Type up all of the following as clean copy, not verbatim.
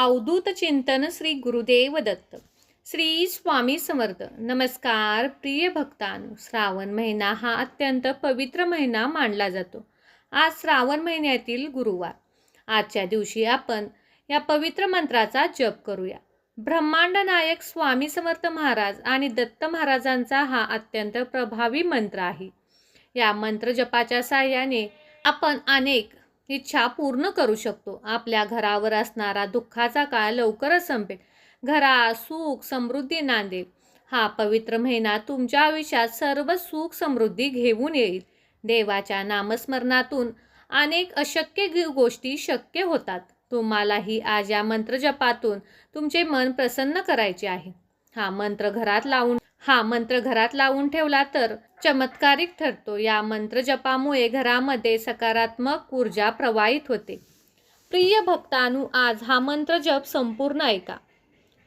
अवधूत चिंतन श्री गुरुदेव दत्त. श्री स्वामी समर्थ. नमस्कार प्रिय भक्तांनो. श्रावण महिना हा अत्यंत पवित्र महिना मानला जातो. आज श्रावण महिन्यातील गुरुवार. आजच्या दिवशी आपण या पवित्र मंत्राचा जप करूया. ब्रह्मांड नायक स्वामी समर्थ महाराज आणि दत्त महाराजांचा हा अत्यंत प्रभावी मंत्र आहे. या मंत्र जपाच्या साहाय्याने आपण अनेक इच्छा पूर्ण करू शकतो. आपल्या घरावर असणारा दुःखाचा काळ लवकरच संपेल. घरात सुख समृद्धी नांदेल. हा पवित्र महिना तुमच्या आयुष्यात सर्व सुख समृद्धी घेऊन येईल. देवाच्या नामस्मरणातून अनेक अशक्य गोष्टी शक्य होतात. तुम्हालाही आज या मंत्रजपातून तुमचे मन प्रसन्न करायचे आहे. हा मंत्र घरात लावून ठेवला तर चमत्कारिक ठरतो. या मंत्र जपामुळे घरामध्ये सकारात्मक ऊर्जा प्रवाहित होते. प्रिय भक्तांनो, आज हा मंत्र जप संपूर्ण ऐका.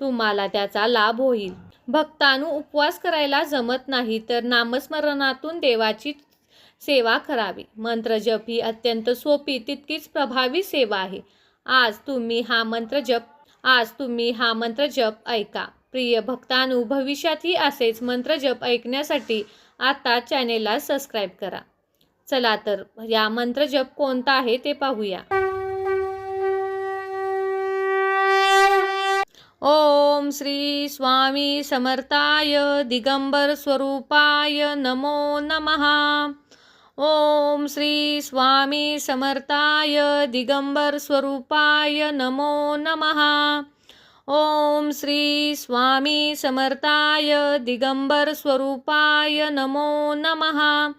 तुम्हाला त्याचा लाभ होईल. भक्तांनो, उपवास करायला जमत नाही तर नामस्मरणातून देवाची सेवा करावी. मंत्र जप ही अत्यंत सोपी तितकीच प्रभावी सेवा आहे. आज तुम्ही हा मंत्र जप ऐका. प्रिय भक्तांनो, भविष्यातही असेच मंत्र जप ऐकण्यासाठी आता चॅनेलला सबस्क्राईब करा. चला तर या मंत्र जप कोणता आहे ते पाहूया. ओम श्री स्वामी समर्थाय दिगंबर स्वरूपाय नमो नमः. ओम श्री स्वामी समर्थाय दिगंबर स्वरूपाय नमो नमः. ओम श्री स्वामी समर्थाय दिगंबर स्वरूपाय नमो नमः.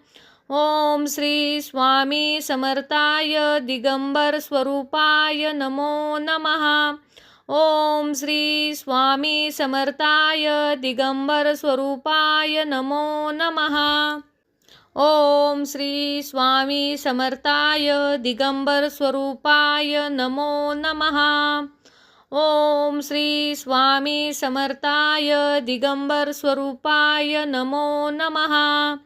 ओम श्री स्वामी समर्थाय दिगंबर स्वरूपाय नमो नमः. ओम श्री स्वामी समर्थाय दिगंबर स्वरूपाय नमो नमः. ओम श्री स्वामी समर्थाय दिगंबर स्वरूपाय नमो नमः. ओम श्री स्वामी समर्थाय दिगंबर स्वरूपाय नमो नमः.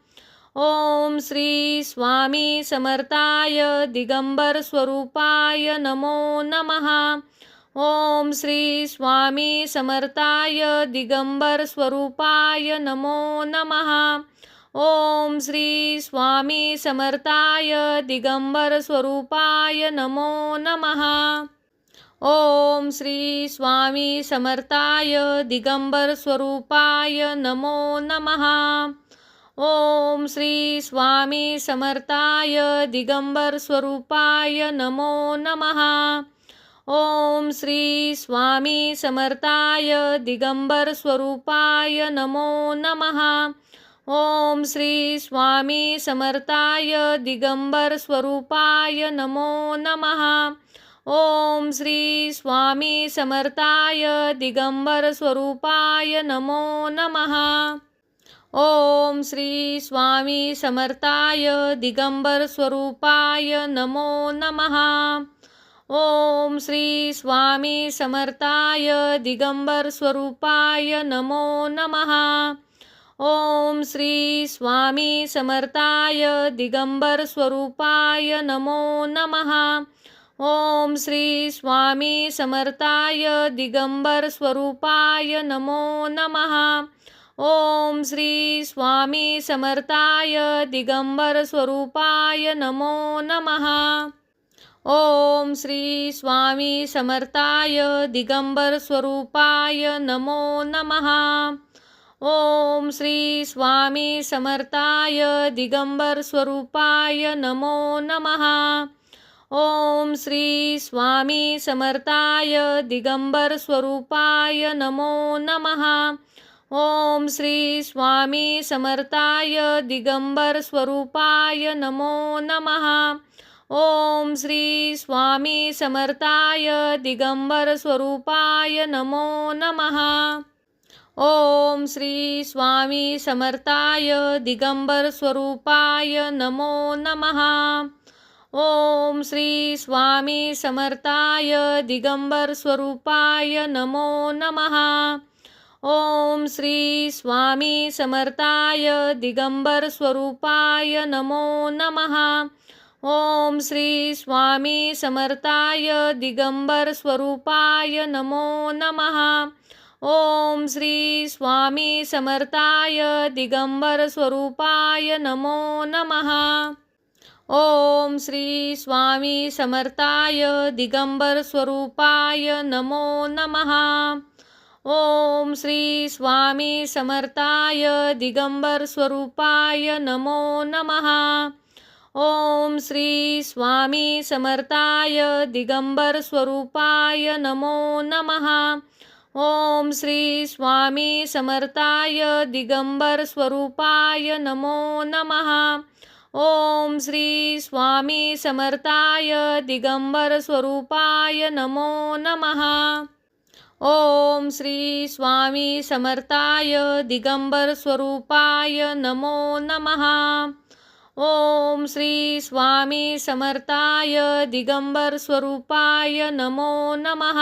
ओम श्री स्वामी समर्थाय दिगंबर स्वरूपाय नमो नमः. ओम श्री स्वामी समर्थाय दिगंबर स्वरूपाय नमो नमः. ओम श्री स्वामी समर्थाय दिगंबर स्वरूपाय नमो नमः. ओम श्री स्वामी समर्थाय दिगंबर स्वरूपाय नमो नमः. ओम श्री स्वामी समर्थाय दिगंबर स्वरूपाय नमो नमः. ओम श्री स्वामी समर्थाय दिगंबर स्वरूपाय नमो नमः. ओम श्री स्वामी समर्थाय दिगंबर स्वरूपाय नमो नमः. ओम श्री स्वामी समर्थाय दिगंबर स्वरूपाय नमो नमः. ओम श्री स्वामी समर्थाय दिगंबर स्वरूपाय नमो नमः. ओम श्री स्वामी समर्थाय दिगंबर स्वरूपाय नमो नमः. ओम श्री स्वामी समर्थाय दिगंबर स्वरूपाय नमो नमः. ओम श्री स्वामी समर्थाय दिगंबर स्वरूपाय नमो नमः. ओम श्री स्वामी समर्थाय दिगंबर स्वरूपाय नमो नमः. ओम श्री स्वामी समर्थाय दिगंबर स्वरूपाय नमो नमः. ओम श्री स्वामी समर्थाय दिगंबर स्वरूपाय नमो नमः. ओम श्री स्वामी समर्थाय दिगंबर स्वरूपाय नमो नमः. ओम श्री स्वामी समर्थाय दिगंबर स्वरूपाय नमो नमः. ओम श्री स्वामी समर्थाय दिगंबर स्वरूपाय नमो नमः. ओम श्री स्वामी समर्थाय दिगंबर स्वरूपाय नमो नमः. ओम श्री स्वामी समर्थाय दिगंबर स्वरूपाय नमो नमः. ओम श्री स्वामी समर्थाय दिगंबर स्वरूपाय नमो नमः. ओम श्री स्वामी समर्थाय दिगंबर स्वरूपाय नमो नमः। ओम श्री स्वामी समर्थाय दिगंबर स्वरूपाय नमो नमः। ओम श्री स्वामी समर्थाय दिगंबर स्वरूपाय नमो नमः। ओम श्री स्वामी समर्थाय दिगंबर स्वरूपाय नमो नमः। ओम श्री स्वामी समर्थाय दिगंबर स्वरूपाय नमो नमः। ओम श्री स्वामी समर्थाय दिगंबर स्वरूपाय नमो नमः। ओम श्री स्वामी समर्थाय दिगंबर स्वरूपाय नमो नमः। ओम श्री स्वामी समर्थाय दिगंबर स्वरूपाय नमो नमः। ओम श्री स्वामी समर्थाय दिगंबर स्वरूपाय नमो नमः।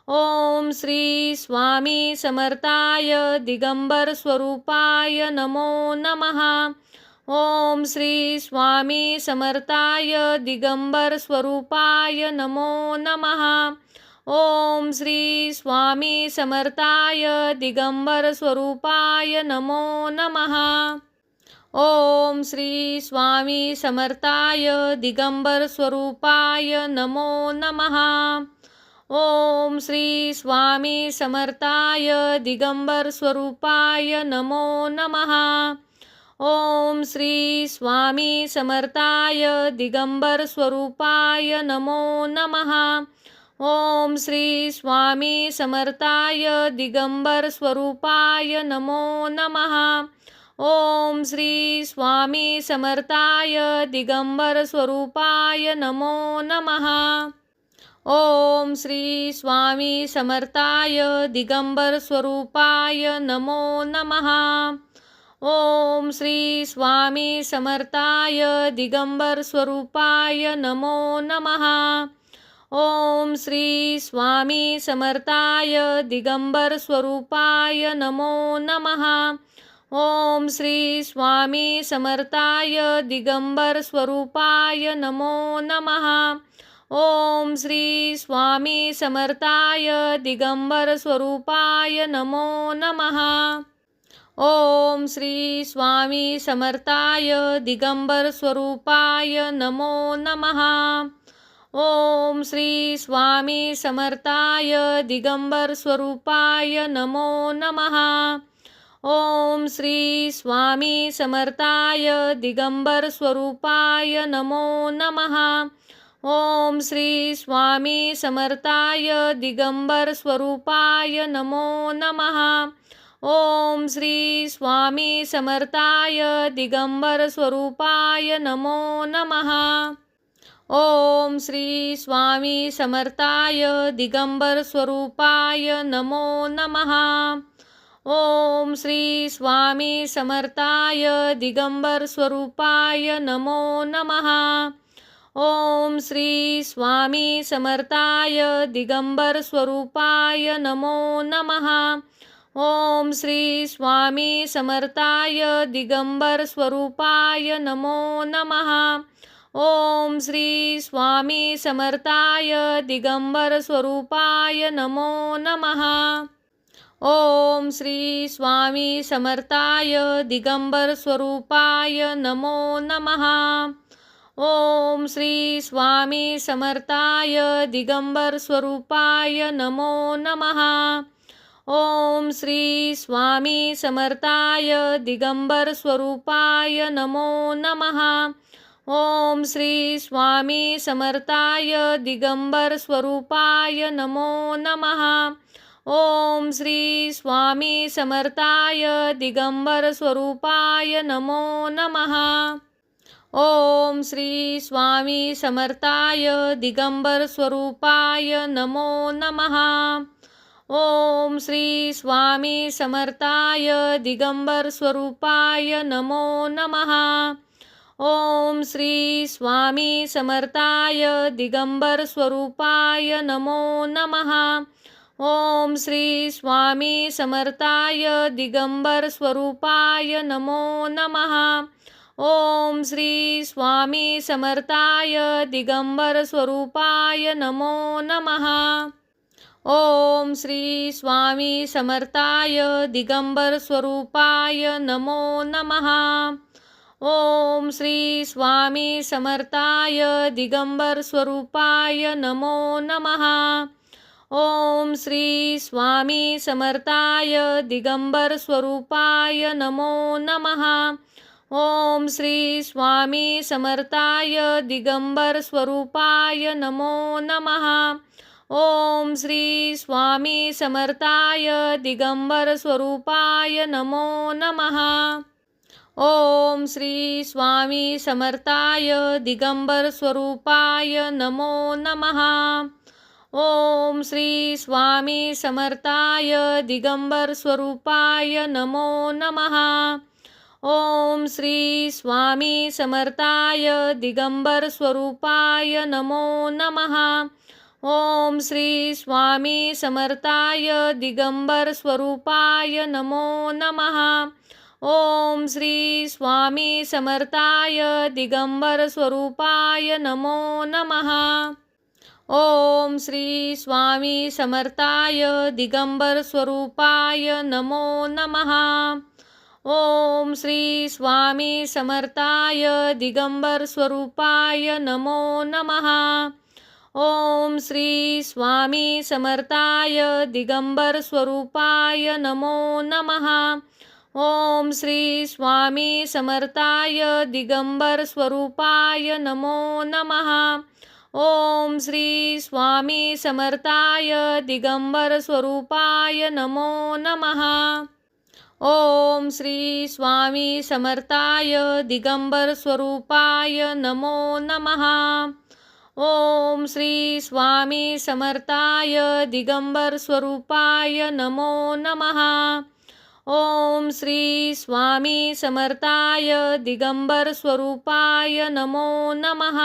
ओम श्री स्वामी समर्थाय दिगंबर स्वरूपाय नमो नमः। ओम श्री स्वामी समर्थाय दिगंबर स्वरूपाय नमो नमः। ओम श्री स्वामी समर्थाय दिगंबर स्वरूपाय नमो नमः। ओम श्री स्वामी समर्थाय दिगंबर स्वरूपाय नमो नमः। ओम श्री स्वामी समर्थाय दिगंबर स्वरूपाय नमो नमः। ओम श्री स्वामी समर्थाय दिगंबर स्वरूपाय नमो नमः। ओम श्री स्वामी समर्थाय दिगंबर स्वरूपाय नमो नमः। ओम श्री स्वामी समर्थाय दिगंबर स्वरूपाय नमो नमः। ओम श्री स्वामी समर्थाय दिगंबर स्वरूपाय नमो नमः। ओम श्री स्वामी समर्थाय दिगंबर स्वरूपाय नमो नमः। ओम श्री स्वामी समर्थाय दिगंबर स्वरूपाय नमो नमः। ओम श्री स्वामी समर्थाय दिगंबर स्वरूपाय नमो नमः। ओम श्री स्वामी समर्थाय दिगंबर स्वरूपाय नमो नमः। ओम श्री स्वामी समर्थाय दिगंबर स्वरूपाय नमो नमः। ओम श्री स्वामी समर्थाय दिगंबर स्वरूपाय नमो नमः। ओम श्री स्वामी समर्थाय दिगंबर स्वरूपाय नमो नमः। ओम श्री स्वामी समर्थाय दिगंबर स्वरूपाय नमो नमः। ओम श्री स्वामी समर्थाय दिगंबर स्वरूपाय नमो नमः। ओम श्री स्वामी समर्थाय दिगंबर स्वरूपाय नमो नमः। ओम श्री स्वामी समर्थाय दिगंबर स्वरूपाय नमो नमः। ओम श्री स्वामी समर्थाय दिगंबर स्वरूपाय नमो नमः। ओम श्री स्वामी समर्थाय दिगंबर स्वरूपाय नमो नमः। ओम श्री स्वामी समर्थाय दिगंबर स्वरूपाय नमो नमः। ओम श्री स्वामी समर्थाय दिगंबर स्वरूपाय नमो नमः। ओम श्री स्वामी समर्थाय दिगंबर स्वरूपाय नमो नमः। ओम श्री स्वामी समर्थाय दिगंबर स्वरूपाय नमो नमः। ओम श्री स्वामी समर्थाय दिगंबर स्वरूपाय नमो नमः। ओम श्री स्वामी समर्थाय दिगंबर स्वरूपाय नमो नमः। ओम श्री स्वामी समर्थाय दिगंबर स्वरूपाय नमो नमः। ओम श्री स्वामी समर्थाय दिगंबर स्वरूपाय नमो नमः। ओम श्री स्वामी समर्थाय दिगंबर स्वरूपाय नमो नमः। ओम श्री स्वामी समर्थाय दिगंबर स्वरूपाय नमो नमः। ओम श्री स्वामी समर्थाय दिगंबर स्वरूपाय नमो नमः। ओम श्री स्वामी समर्थाय दिगंबर स्वरूपाय नमो नमः। ओम श्री स्वामी समर्थाय दिगंबर स्वरूपाय नमो नमः। ओम श्री स्वामी समर्थाय दिगंबर स्वरूपाय नमो नमः। ओम श्री स्वामी समर्थाय दिगंबर स्वरूपाय नमो नमः। ओम श्री स्वामी समर्थाय दिगंबर स्वरूपाय नमो नमः। ओम श्री स्वामी समर्थाय दिगंबर स्वरूपाय नमो नमः। ओम श्री स्वामी समर्थाय दिगंबर स्वरूपाय नमो नमः। ओम श्री स्वामी समर्थाय दिगंबर स्वरूपाय नमो नमः। ओम श्री स्वामी समर्थाय दिगंबर स्वरूपाय नमो नमः। ओम श्री स्वामी समर्थाय दिगंबर स्वरूपाय नमो नमः। ओम श्री स्वामी समर्थाय दिगंबर स्वरूपाय नमो नमः। ओम श्री स्वामी समर्थाय दिगंबर स्वरूपाय नमो नमः। ओम श्री स्वामी समर्थाय दिगंबर स्वरूपाय नमो नमः। ओम श्री स्वामी समर्थाय दिगंबर स्वरूपाय नमो नमः। ओम श्री स्वामी समर्थाय दिगंबर स्वरूपाय नमो नमः। ओम श्री स्वामी समर्थाय दिगंबर स्वरूपाय नमो नमः। ओम श्री स्वामी समर्थाय दिगंबर स्वरूपाय नमो नमः। ओम श्री स्वामी समर्थाय दिगंबर स्वरूपाय नमो नमः।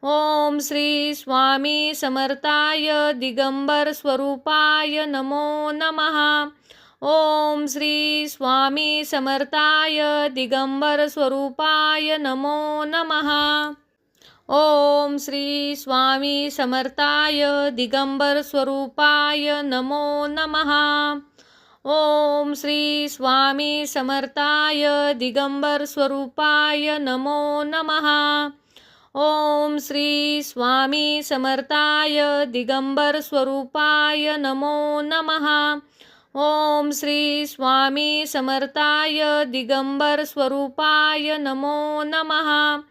ओम श्री स्वामी समर्थाय दिगंबर स्वरूपाय नमो नमः। ओम श्री स्वामी समर्थाय दिगंबर स्वरूपाय नमो नमः। ओम श्री स्वामी समर्थाय दिगंबर स्वरूपाय नमो नमः। ओम श्री स्वामी समर्थाय दिगंबर स्वरूपाय नमो नमः। ओम श्री स्वामी समर्थाय दिगंबर स्वरूपाय नमो नमः। ओम श्री स्वामी समर्थाय दिगंबर स्वरूपाय नमो नमः।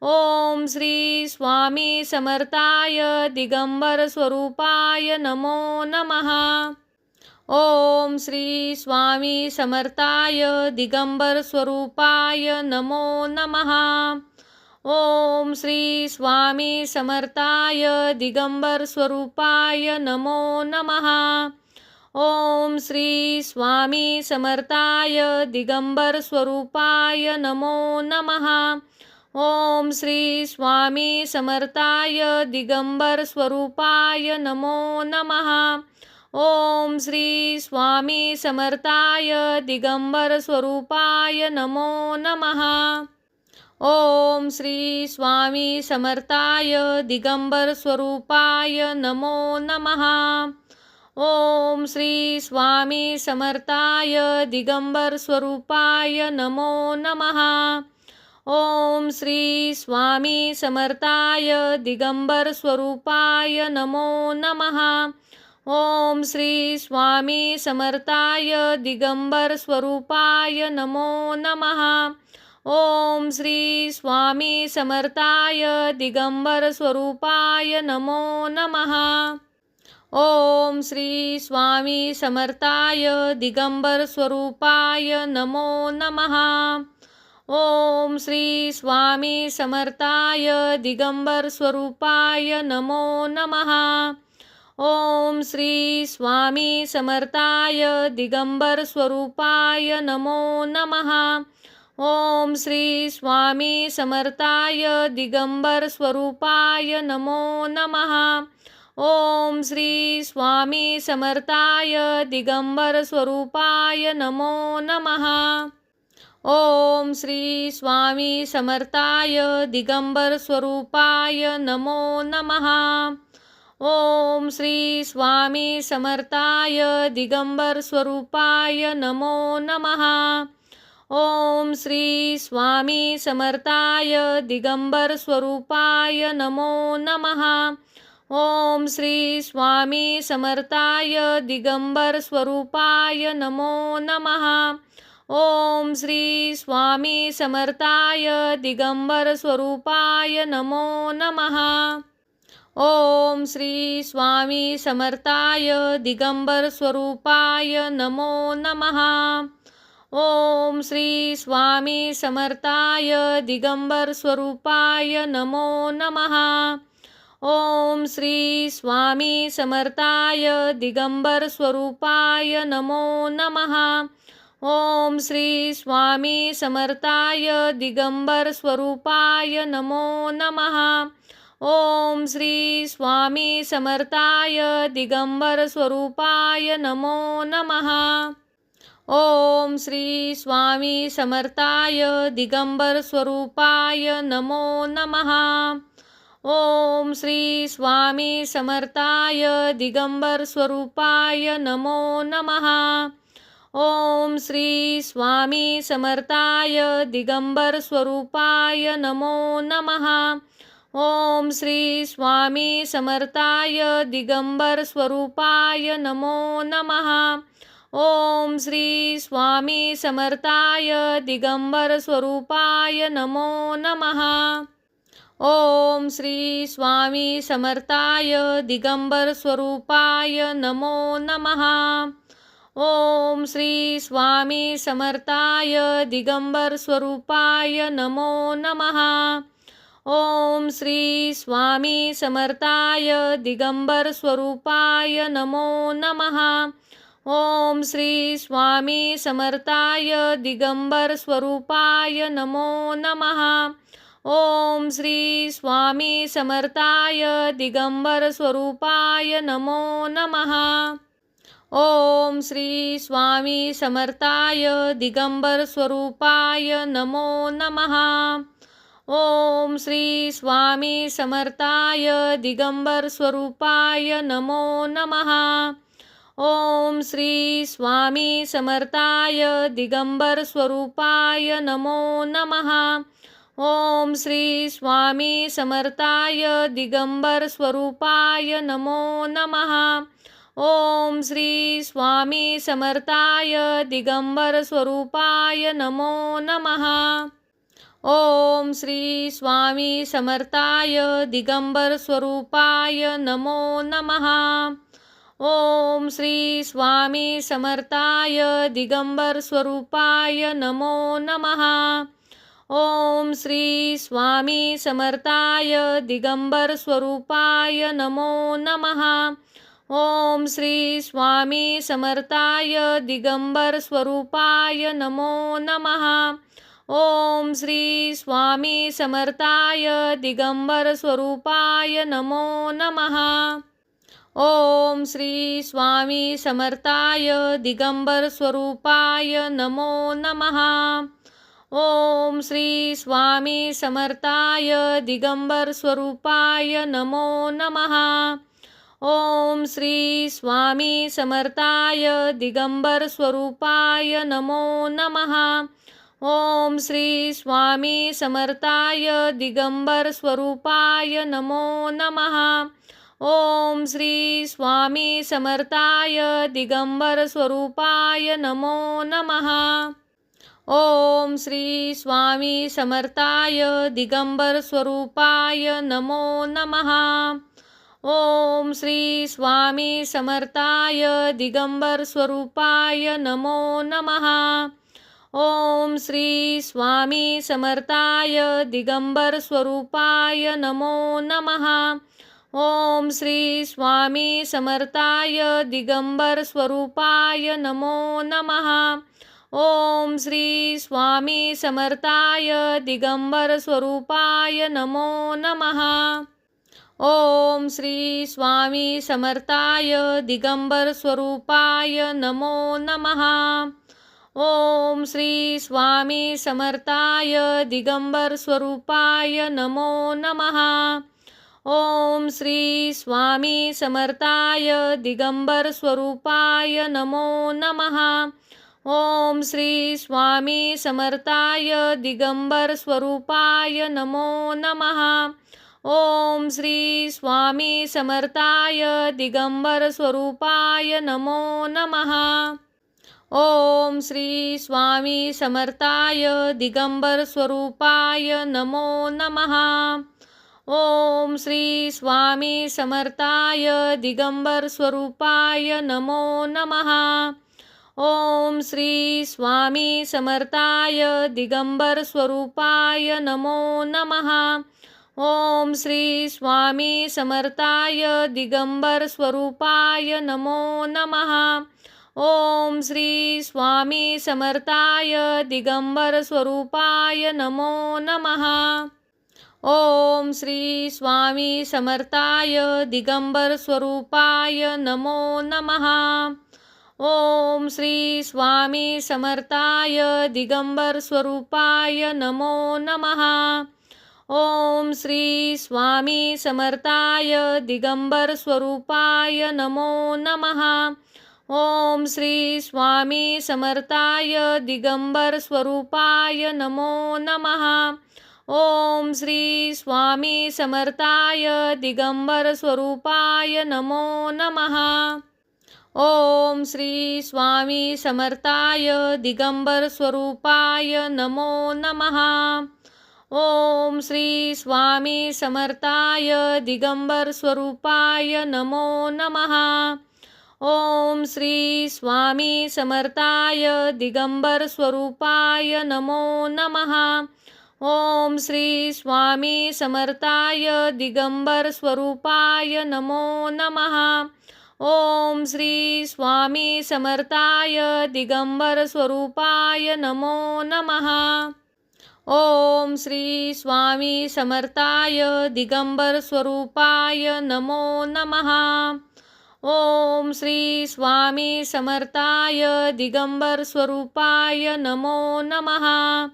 ओम श्री स्वामी समर्थाय दिगंबर स्वरूपाय नमो नमः। ओम श्री स्वामी समर्थाय दिगंबर स्वरूपाय नमो नमः। ओम श्री स्वामी समर्थाय दिगंबर स्वरूपाय नमो नमः। ओम श्री स्वामी समर्थाय दिगंबर स्वरूपाय नमो नमः। ओम श्री स्वामी समर्थाय दिगंबर स्वरूपाय नमो नमः। ओम श्री स्वामी समर्थाय दिगंबर स्वरूपाय नमो नमः। ओम श्री स्वामी समर्थाय दिगंबर स्वरूपाय नमो नमः। ओम श्री स्वामी समर्थाय दिगंबर स्वरूपाय नमो नमः। ओम श्री स्वामी समर्थाय दिगंबर स्वरूपाय नमो नमः। ओम श्री स्वामी समर्थाय दिगंबर स्वरूपाय नमो नमः। ओम श्री स्वामी समर्थाय दिगंबर स्वरूपाय नमो नमः। ओम श्री स्वामी समर्थाय दिगंबर स्वरूपाय नमो नमः। ओम श्री स्वामी समर्थाय दिगंबर स्वरूपाय नमो नमः। ओम श्री स्वामी समर्थाय दिगंबर स्वरूपाय नमो नमः। ओम श्री स्वामी समर्थाय दिगंबर स्वरूपाय नमो नमः। ओम श्री स्वामी समर्थाय दिगंबर स्वरूपाय नमो नमः। ओम श्री स्वामी समर्थाय दिगंबर स्वरूपाय नमो नमः। ओम श्री स्वामी समर्थाय दिगंबर स्वरूपाय नमो नमः। ओम श्री स्वामी समर्थाय दिगंबर स्वरूपाय नमो नमः। ओम श्री स्वामी समर्थाय दिगंबर स्वरूपाय नमो नमः। ओम श्री स्वामी समर्थाय दिगंबर स्वरूपाय नमो नमः। ओम श्री स्वामी समर्थाय दिगंबर स्वरूपाय नमो नमः। ओम श्री स्वामी समर्थाय दिगंबर स्वरूपाय नमो नमः। ओम श्री स्वामी समर्थाय दिगंबर स्वरूपाय नमो नमः। ओम श्री स्वामी समर्थाय दिगंबर स्वरूपाय नमो नमः। ओम श्री स्वामी समर्थाय दिगंबर स्वरूपाय नमो नमः। ओम श्री स्वामी समर्थाय दिगंबर स्वरूपाय नमो नमः। ओम श्री स्वामी समर्थाय दिगंबर स्वरूपाय नमो नमः। ओम श्री स्वामी समर्थाय दिगंबर स्वरूपाय नमो नमः। ओम श्री स्वामी समर्थाय दिगंबर स्वरूपाय नमो नमः। ओम श्री स्वामी समर्थाय दिगंबर स्वरूपाय नमो नमः। ओम श्री स्वामी समर्थाय दिगंबर स्वरूपाय नमो नमः। ओम श्री स्वामी समर्थाय दिगंबर स्वरूपाय नमो नमः। ओम श्री स्वामी समर्थाय दिगंबर स्वरूपाय नमो नमः। ओम श्री स्वामी समर्थाय दिगंबर स्वरूपाय नमो नमः। ओम श्री स्वामी समर्थाय दिगंबर स्वरूपाय नमो नमः। ओम श्री स्वामी समर्थाय दिगंबर स्वरूपाय नमो नमः। ओम श्री स्वामी समर्थाय दिगंबर स्वरूपाय नमो नमः। ओम श्री स्वामी समर्थाय दिगंबर स्वरूपाय नमो नमः। ओम श्री स्वामी समर्थाय दिगंबर स्वरूपाय नमो नमः। ओम श्री स्वामी समर्थाय दिगंबर स्वरूपाय नमो नमः। ओम श्री स्वामी समर्थाय दिगंबर स्वरूपाय नमो नमः। ओम श्री स्वामी समर्थाय दिगंबर स्वरूपाय नमो नमः। ओम श्री स्वामी समर्थाय दिगंबर स्वरूपाय नमो नमः। ओम श्री स्वामी समर्थाय दिगंबर स्वरूपाय नमो नमः। ओम श्री स्वामी समर्थाय दिगंबर स्वरूपाय नमो नमः। ओम श्री स्वामी समर्थाय दिगंबर स्वरूपाय नमो नमः। ओम श्री स्वामी समर्थाय दिगंबर स्वरूपाय नमो नमः। ओम श्री स्वामी समर्थाय दिगंबर स्वरूपाय नमो नमः। ओम श्री स्वामी समर्थाय दिगंबर स्वरूपाय नमो नमः। ओम श्री स्वामी समर्थाय दिगंबर स्वरूपाय नमो नमः। ओम श्री स्वामी समर्थाय दिगंबर स्वरूपाय नमो नमः। ओम श्री स्वामी समर्थाय दिगंबर स्वरूपाय नमो नमः। ओम श्री स्वामी समर्थाय दिगंबर स्वरूपाय नमो नमः। ओम श्री स्वामी समर्थाय दिगंबर स्वरूपाय नमो नमः। ओम श्री स्वामी समर्थाय दिगंबर स्वरूपाय नमो नमः। ओम श्री स्वामी समर्थाय दिगंबर स्वरूपाय नमो नमः। ओम श्री स्वामी समर्थाय दिगंबर स्वरूपाय नमो नमः। ओम श्री स्वामी समर्थाय दिगंबर स्वरूपाय नमो नमः। ओम श्री स्वामी समर्थाय दिगंबर स्वरूपाय नमो नमः। ओम श्री स्वामी समर्थाय दिगंबर स्वरूपाय नमो नमः। ओम श्री स्वामी समर्थाय दिगंबर स्वरूपाय नमो नमः। ओम श्री स्वामी समर्थाय दिगंबर स्वरूपाय नमो नमः। ओम श्री स्वामी समर्थाय दिगंबर स्वरूपाय नमो नमः। ओम श्री स्वामी समर्थाय दिगंबर स्वरूपाय नमो नमः। ओम श्री स्वामी समर्थाय दिगंबर स्वरूपाय नमो नमः। ओम श्री स्वामी समर्थाय दिगंबर स्वरूपाय नमो नमः। ओम श्री स्वामी समर्थाय दिगंबर स्वरूपाय नमो नमः। ओम श्री स्वामी समर्थाय दिगंबर स्वरूपाय नमो नमः। ओम श्री स्वामी समर्थाय दिगंबर स्वरूपाय नमो नमः। ओम श्री स्वामी समर्थाय दिगंबर स्वरूपाय नमो नमः। ओम श्री स्वामी समर्थाय दिगंबर स्वरूपाय नमो नमः। ओम श्री स्वामी समर्थाय दिगंबर स्वरूपाय नमो नमः। ओम श्री स्वामी समर्थाय दिगंबर स्वरूपाय नमो नमः। ओम श्री स्वामी समर्थाय दिगंबर स्वरूपाय नमो नमः। ओम श्री स्वामी समर्थाय दिगंबर स्वरूपाय नमो नमः। ओम श्री स्वामी समर्थाय दिगंबर स्वरूपाय नमो नमः। ओम श्री स्वामी समर्थाय दिगंबर स्वरूपाय नमो नमः।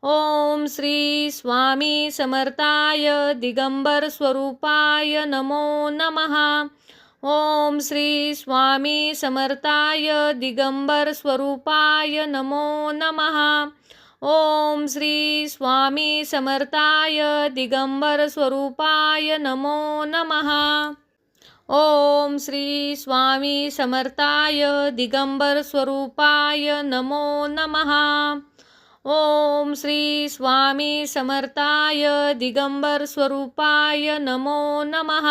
ओम श्री स्वामी समर्थाय दिगंबर स्वरूपाय नमो नमः। ओम श्री स्वामी समर्थाय दिगंबर स्वरूपाय नमो नमः। ओम श्री स्वामी समर्थाय दिगंबर स्वरूपाय नमो नमः। ओम श्री स्वामी समर्थाय दिगंबर स्वरूपाय नमो नमः। ओम श्री स्वामी समर्थाय दिगंबर स्वरूपाय नमो नमः।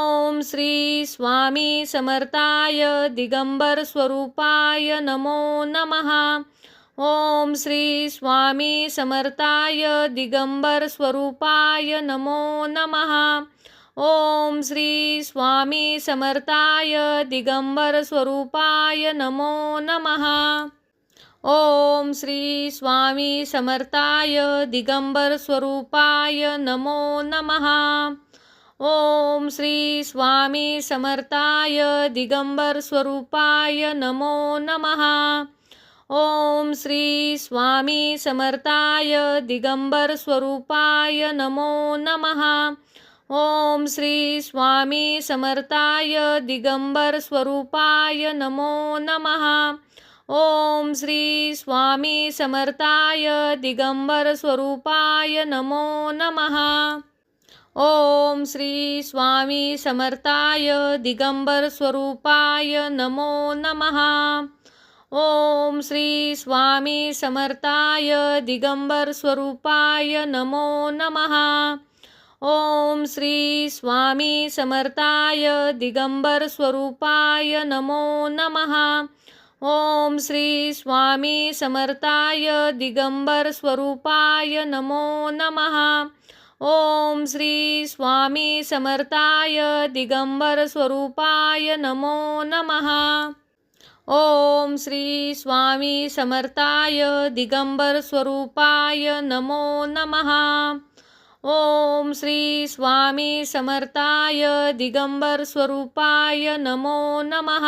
ओम श्री स्वामी समर्थाय दिगंबर स्वरूपाय नमो नमः। ओम श्री स्वामी समर्थाय दिगंबर स्वरूपाय नमो नमः। ओम श्री स्वामी समर्थाय दिगंबर स्वरूपाय नमो नमः। ओम श्री स्वामी समर्थाय दिगंबर स्वरूपाय नमो नमः। ओम श्री स्वामी समर्थाय दिगंबर स्वरूपाय नमो नमः। ओम श्री स्वामी समर्थाय दिगंबर स्वरूपाय नमो नमः। ओम श्री स्वामी समर्थाय दिगंबर स्वरूपाय नमो नमः। ओम श्री स्वामी समर्थाय दिगंबर स्वरूपाय नमो नमः। ओम श्री स्वामी समर्थाय दिगंबर स्वरूपाय नमो नमः। ओम श्री स्वामी समर्थाय दिगंबर स्वरूपाय नमो नमः। ओम श्री स्वामी समर्थाय दिगंबर स्वरूपाय नमो नमः। ओम श्री स्वामी समर्थाय दिगंबर स्वरूपाय नमो नमः। ओम श्री स्वामी समर्थाय दिगंबर स्वरूपाय नमो नमः। ओम श्री स्वामी समर्थाय दिगंबर स्वरूपाय नमो नमः। ओम श्री स्वामी समर्थाय दिगंबर स्वरूपाय नमो नमः।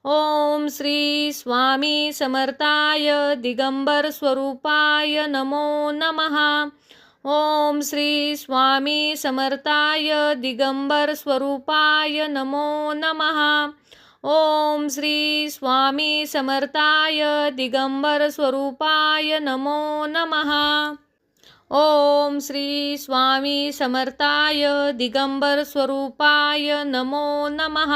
ओम श्री स्वामी समर्थाय दिगंबर स्वरूपाय नमो नमः। ओम श्री स्वामी समर्थाय दिगंबर स्वरूपाय नमो नमः। ओम श्री स्वामी समर्थाय दिगंबर स्वरूपाय नमो नमः। ओम श्री स्वामी समर्थाय दिगंबर स्वरूपाय नमो नमः।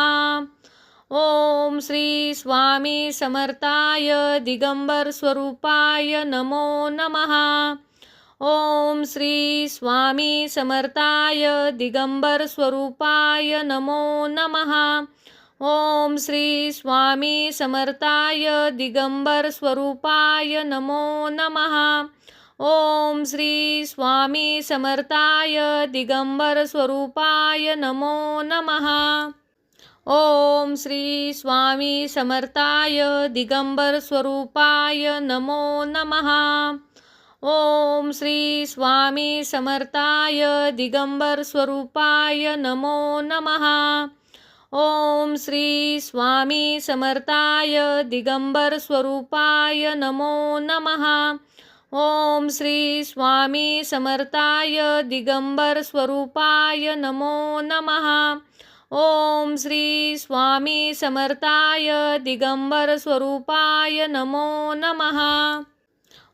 ओम श्री स्वामी समर्थाय दिगंबर स्वरूपाय नमो नमः। ओम श्री स्वामी समर्थाय दिगंबर स्वरूपाय नमो नमः। ओम श्री स्वामी समर्थाय दिगंबर स्वरूपाय नमो नमः। ओम श्री स्वामी समर्थाय दिगंबर स्वरूपाय नमो नमः। ओम श्री स्वामी समर्थाय दिगंबर स्वरूपाय नमो नमः। ओम श्री स्वामी समर्थाय दिगंबर स्वरूपाय नमो नमः। ओम श्री स्वामी समर्थाय दिगंबर स्वरूपाय नमो नमः। ओम श्री स्वामी समर्थाय दिगंबर स्वरूपाय नमो नमः। ओम श्री स्वामी समर्थाय दिगंबर स्वरूपाय नमो नमः।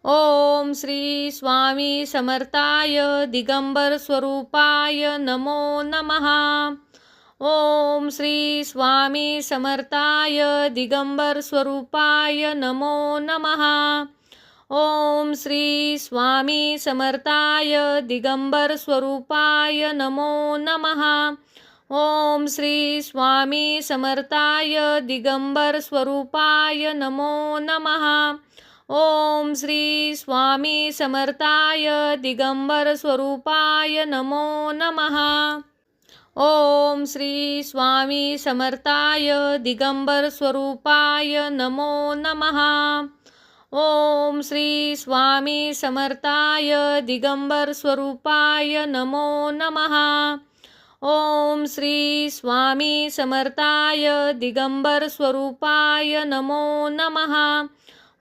ओम श्री स्वामी समर्थाय दिगंबर स्वरूपाय नमो नमः। ओम श्री स्वामी समर्थाय दिगंबर स्वरूपाय नमो नमः। ओम श्री स्वामी समर्थाय दिगंबर स्वरूपाय नमो नमः। ओम श्री स्वामी समर्थाय दिगंबर स्वरूपाय नमो नमः। ओम श्री स्वामी समर्थाय दिगंबर स्वरूपाय नमो नमः। ओम श्री स्वामी समर्थाय दिगंबर स्वरूपाय नमो नमः। ओम श्री स्वामी समर्थाय दिगंबर स्वरूपाय नमो नमः। ओम श्री स्वामी समर्थाय दिगंबर स्वरूपाय नमो नमः।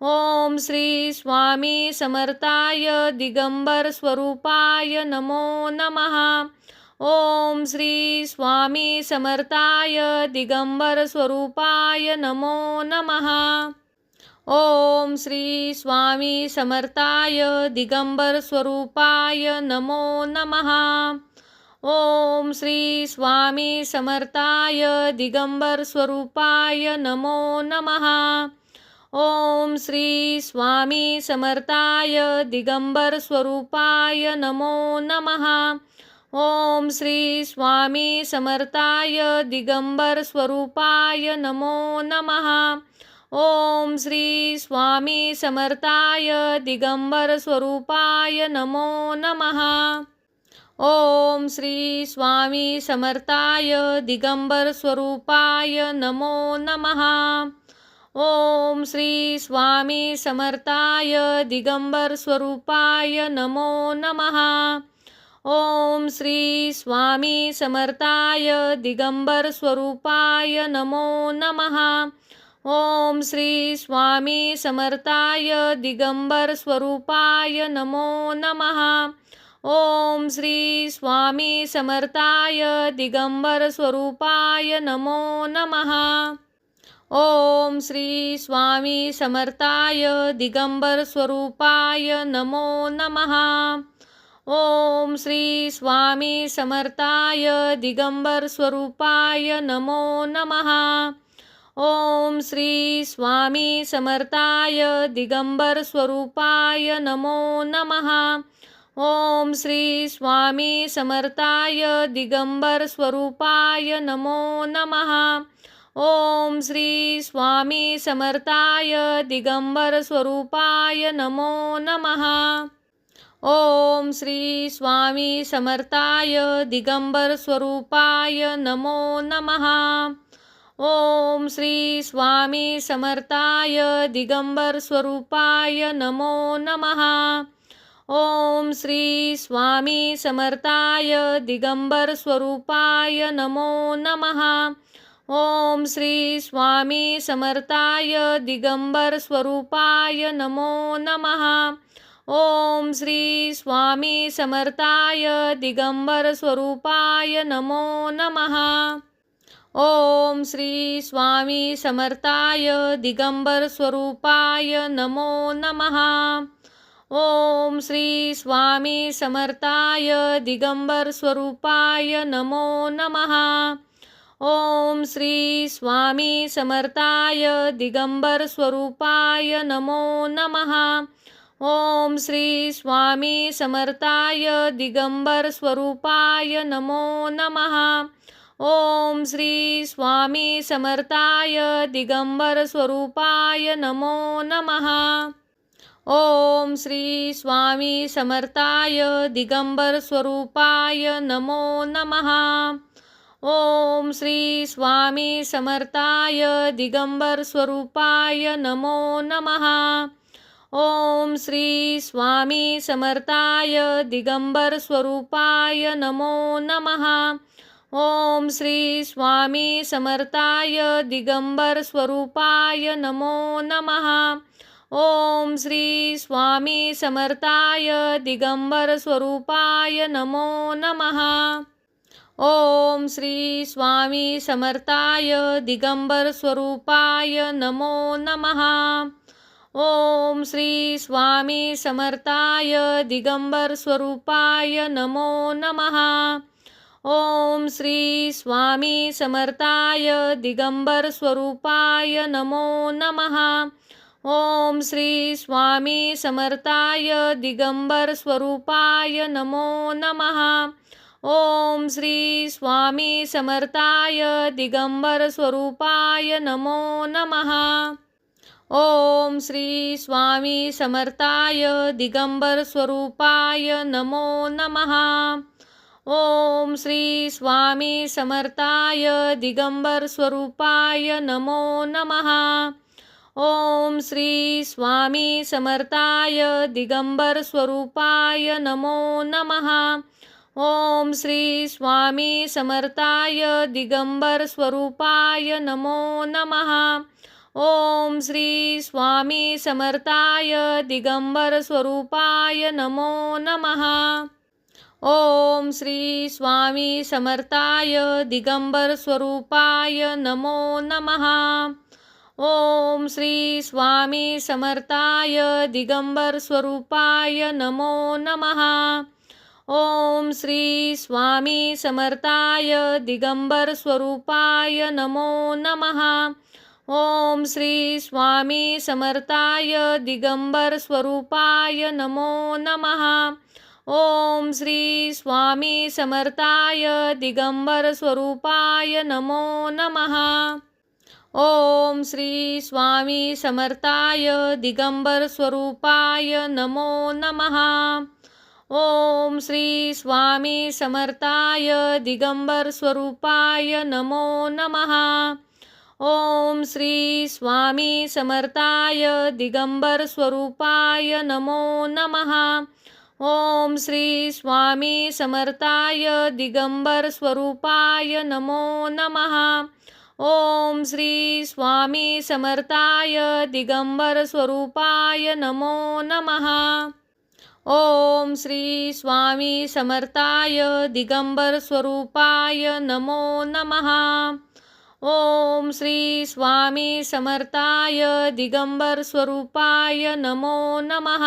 ओम श्री स्वामी समर्थाय दिगंबर स्वरूपाय नमो नमः। ओम श्री स्वामी समर्थाय दिगंबर स्वरूपाय नमो नमः। ओम श्री स्वामी समर्थाय दिगंबर स्वरूपाय नमो नमः। ओम श्री स्वामी समर्थाय दिगंबर स्वरूपाय नमो नमः। ओम श्री स्वामी समर्थाय दिगंबर स्वरूपाय नमो नमः। ओम श्री स्वामी समर्थाय दिगंबर स्वरूपाय नमो नमः। ओम श्री स्वामी समर्थाय दिगंबर स्वरूपाय नमो नमः। ओम श्री स्वामी समर्थाय दिगंबर स्वरूपाय नमो नमः। ओम श्री स्वामी समर्थाय दिगंबर स्वरूपाय नमो नमः। ओम श्री स्वामी समर्थाय दिगंबर स्वरूपाय नमो नमः। ओम श्री स्वामी समर्थाय दिगंबर स्वरूपाय नमो नमः। ओम श्री स्वामी समर्थाय दिगंबर स्वरूपाय नमो नमः। ओम श्री स्वामी समर्थाय दिगंबर स्वरूपाय नमो नमः। ओम श्री स्वामी समर्थाय दिगंबर स्वरूपाय नमो नमः। ओम श्री स्वामी समर्थाय दिगंबर स्वरूपाय नमो नमः। ओम श्री स्वामी समर्थाय दिगंबर स्वरूपाय नमो नमः। ओम श्री स्वामी समर्थाय दिगंबर स्वरूपाय नमो नमः। ओम श्री स्वामी समर्थाय दिगंबर स्वरूपाय नमो नमः। ओम श्री स्वामी समर्थाय दिगंबर स्वरूपाय नमो नमः। ओम श्री स्वामी समर्थाय दिगंबर स्वरूपाय नमो नमः। ओम श्री स्वामी समर्थाय दिगंबर स्वरूपाय नमो नमः। ओम श्री स्वामी समर्थाय दिगंबर स्वरूपाय नमो नमः। ओम श्री स्वामी समर्थाय दिगंबर स्वरूपाय नमो नमः। ओम श्री स्वामी समर्थाय दिगंबर स्वरूपाय नमो नमः। ओम श्री स्वामी समर्थाय दिगंबर स्वरूपाय नमो नमः। ओम श्री स्वामी समर्थाय दिगंबर स्वरूपाय नमो नमः। ओम श्री स्वामी समर्थाय दिगंबर स्वरूपाय नमो नमः। ओम श्री स्वामी समर्थाय दिगंबर स्वरूपाय नमो नमः। ओम श्री स्वामी समर्थाय दिगंबर स्वरूपाय नमो नमः। ओम श्री स्वामी समर्थाय दिगंबर स्वरूपाय नमो नमः। ओम श्री स्वामी समर्थाय दिगंबर स्वरूपाय नमो नमः। ओम श्री स्वामी समर्थाय दिगंबर स्वरूपाय नमो नमः। ओम श्री स्वामी समर्थाय दिगंबर स्वरूपाय नमो नमः। ओम श्री स्वामी समर्थाय दिगंबर स्वरूपाय नमो नमः। ओम श्री स्वामी समर्थाय दिगंबर स्वरूपाय नमो नमः। ओम श्री स्वामी समर्थाय दिगंबर स्वरूपाय नमो नमः। ओम श्री स्वामी समर्थाय दिगंबर स्वरूपाय नमो नमः। ओम श्री स्वामी समर्थाय दिगंबर स्वरूपाय नमो नमः। ओम श्री स्वामी समर्थाय दिगंबर स्वरूपाय नमो नमः। ओम श्री स्वामी समर्थाय दिगंबर स्वरूपाय नमो नमः। ओम श्री स्वामी समर्थाय दिगंबर स्वरूपाय नमो नमः। ओम श्री स्वामी समर्थाय दिगंबर स्वरूपाय नमो नमः। ओम श्री स्वामी समर्थाय दिगंबर स्वरूपाय नमो नमः। ओम श्री स्वामी समर्थाय दिगंबर स्वरूपाय नमो नमः। ओम श्री स्वामी समर्थाय दिगंबर स्वरूपाय नमो नमः। ओम श्री स्वामी समर्थाय दिगंबर स्वरूपाय नमो नमः। ओम श्री स्वामी समर्थाय दिगंबर स्वरूपाय नमो नमः। ओम श्री स्वामी समर्थाय दिगंबर स्वरूपाय नमो नमः। ओम श्री स्वामी समर्थाय दिगंबर स्वरूपाय नमो नमः। ओम श्री स्वामी समर्थाय दिगंबर स्वरूपाय नमो नमः। ओम श्री स्वामी समर्थाय दिगंबर स्वरूपाय नमो नमः। ओम श्री स्वामी समर्थाय दिगंबर स्वरूपाय नमो नमः। ओम श्री स्वामी समर्थाय दिगंबर स्वरूपाय नमो नमः। ओम श्री स्वामी समर्थाय दिगंबर स्वरूपाय नमो नमः।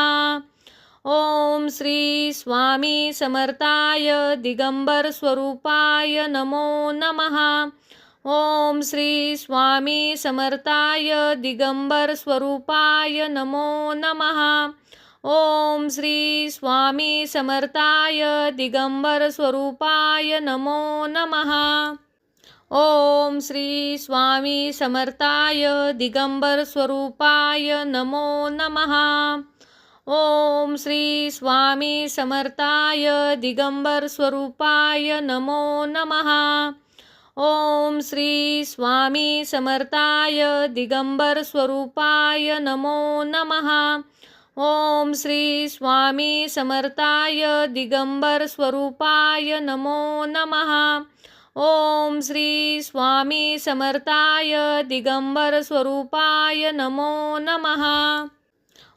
ओम श्री स्वामी समर्थाय दिगंबर स्वरूपाय नमो नमः। ओम श्री स्वामी समर्थाय दिगंबर स्वरूपाय नमो नमः। ओम श्री स्वामी समर्थाय दिगंबर स्वरूपाय नमो नमः। ओम श्री स्वामी समर्थाय दिगंबर स्वरूपाय नमो नमः। ओम श्री स्वामी समर्थाय दिगंबर स्वरूपाय नमो नमः। ओम श्री स्वामी समर्थाय दिगंबर स्वरूपाय नमो नमः। ओम श्री स्वामी समर्थाय दिगंबर स्वरूपाय नमो नमः। ओम श्री स्वामी समर्थाय दिगंबर स्वरूपाय नमो नमः।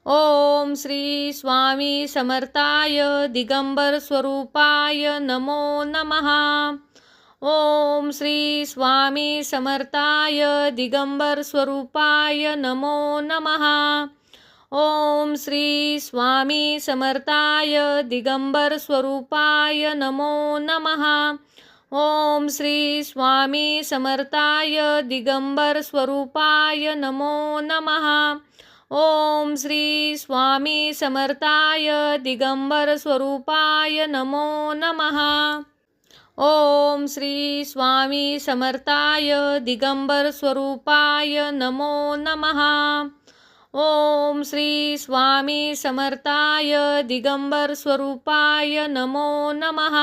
ओम श्री स्वामी समर्थाय दिगंबर स्वरूपाय नमो नमः। ओम श्री स्वामी समर्थाय दिगंबर स्वरूपाय नमो नमः। ओम श्री स्वामी समर्थाय दिगंबर स्वरूपाय नमो नमः। ओम श्री स्वामी समर्थाय दिगंबर स्वरूपाय नमो नमः। ओम श्री स्वामी समर्थाय दिगंबर स्वरूपाय नमो नमः। ओम श्री स्वामी समर्थाय दिगंबर स्वरूपाय नमो नमः। ओम श्री स्वामी समर्थाय दिगंबर स्वरूपाय नमो नमः।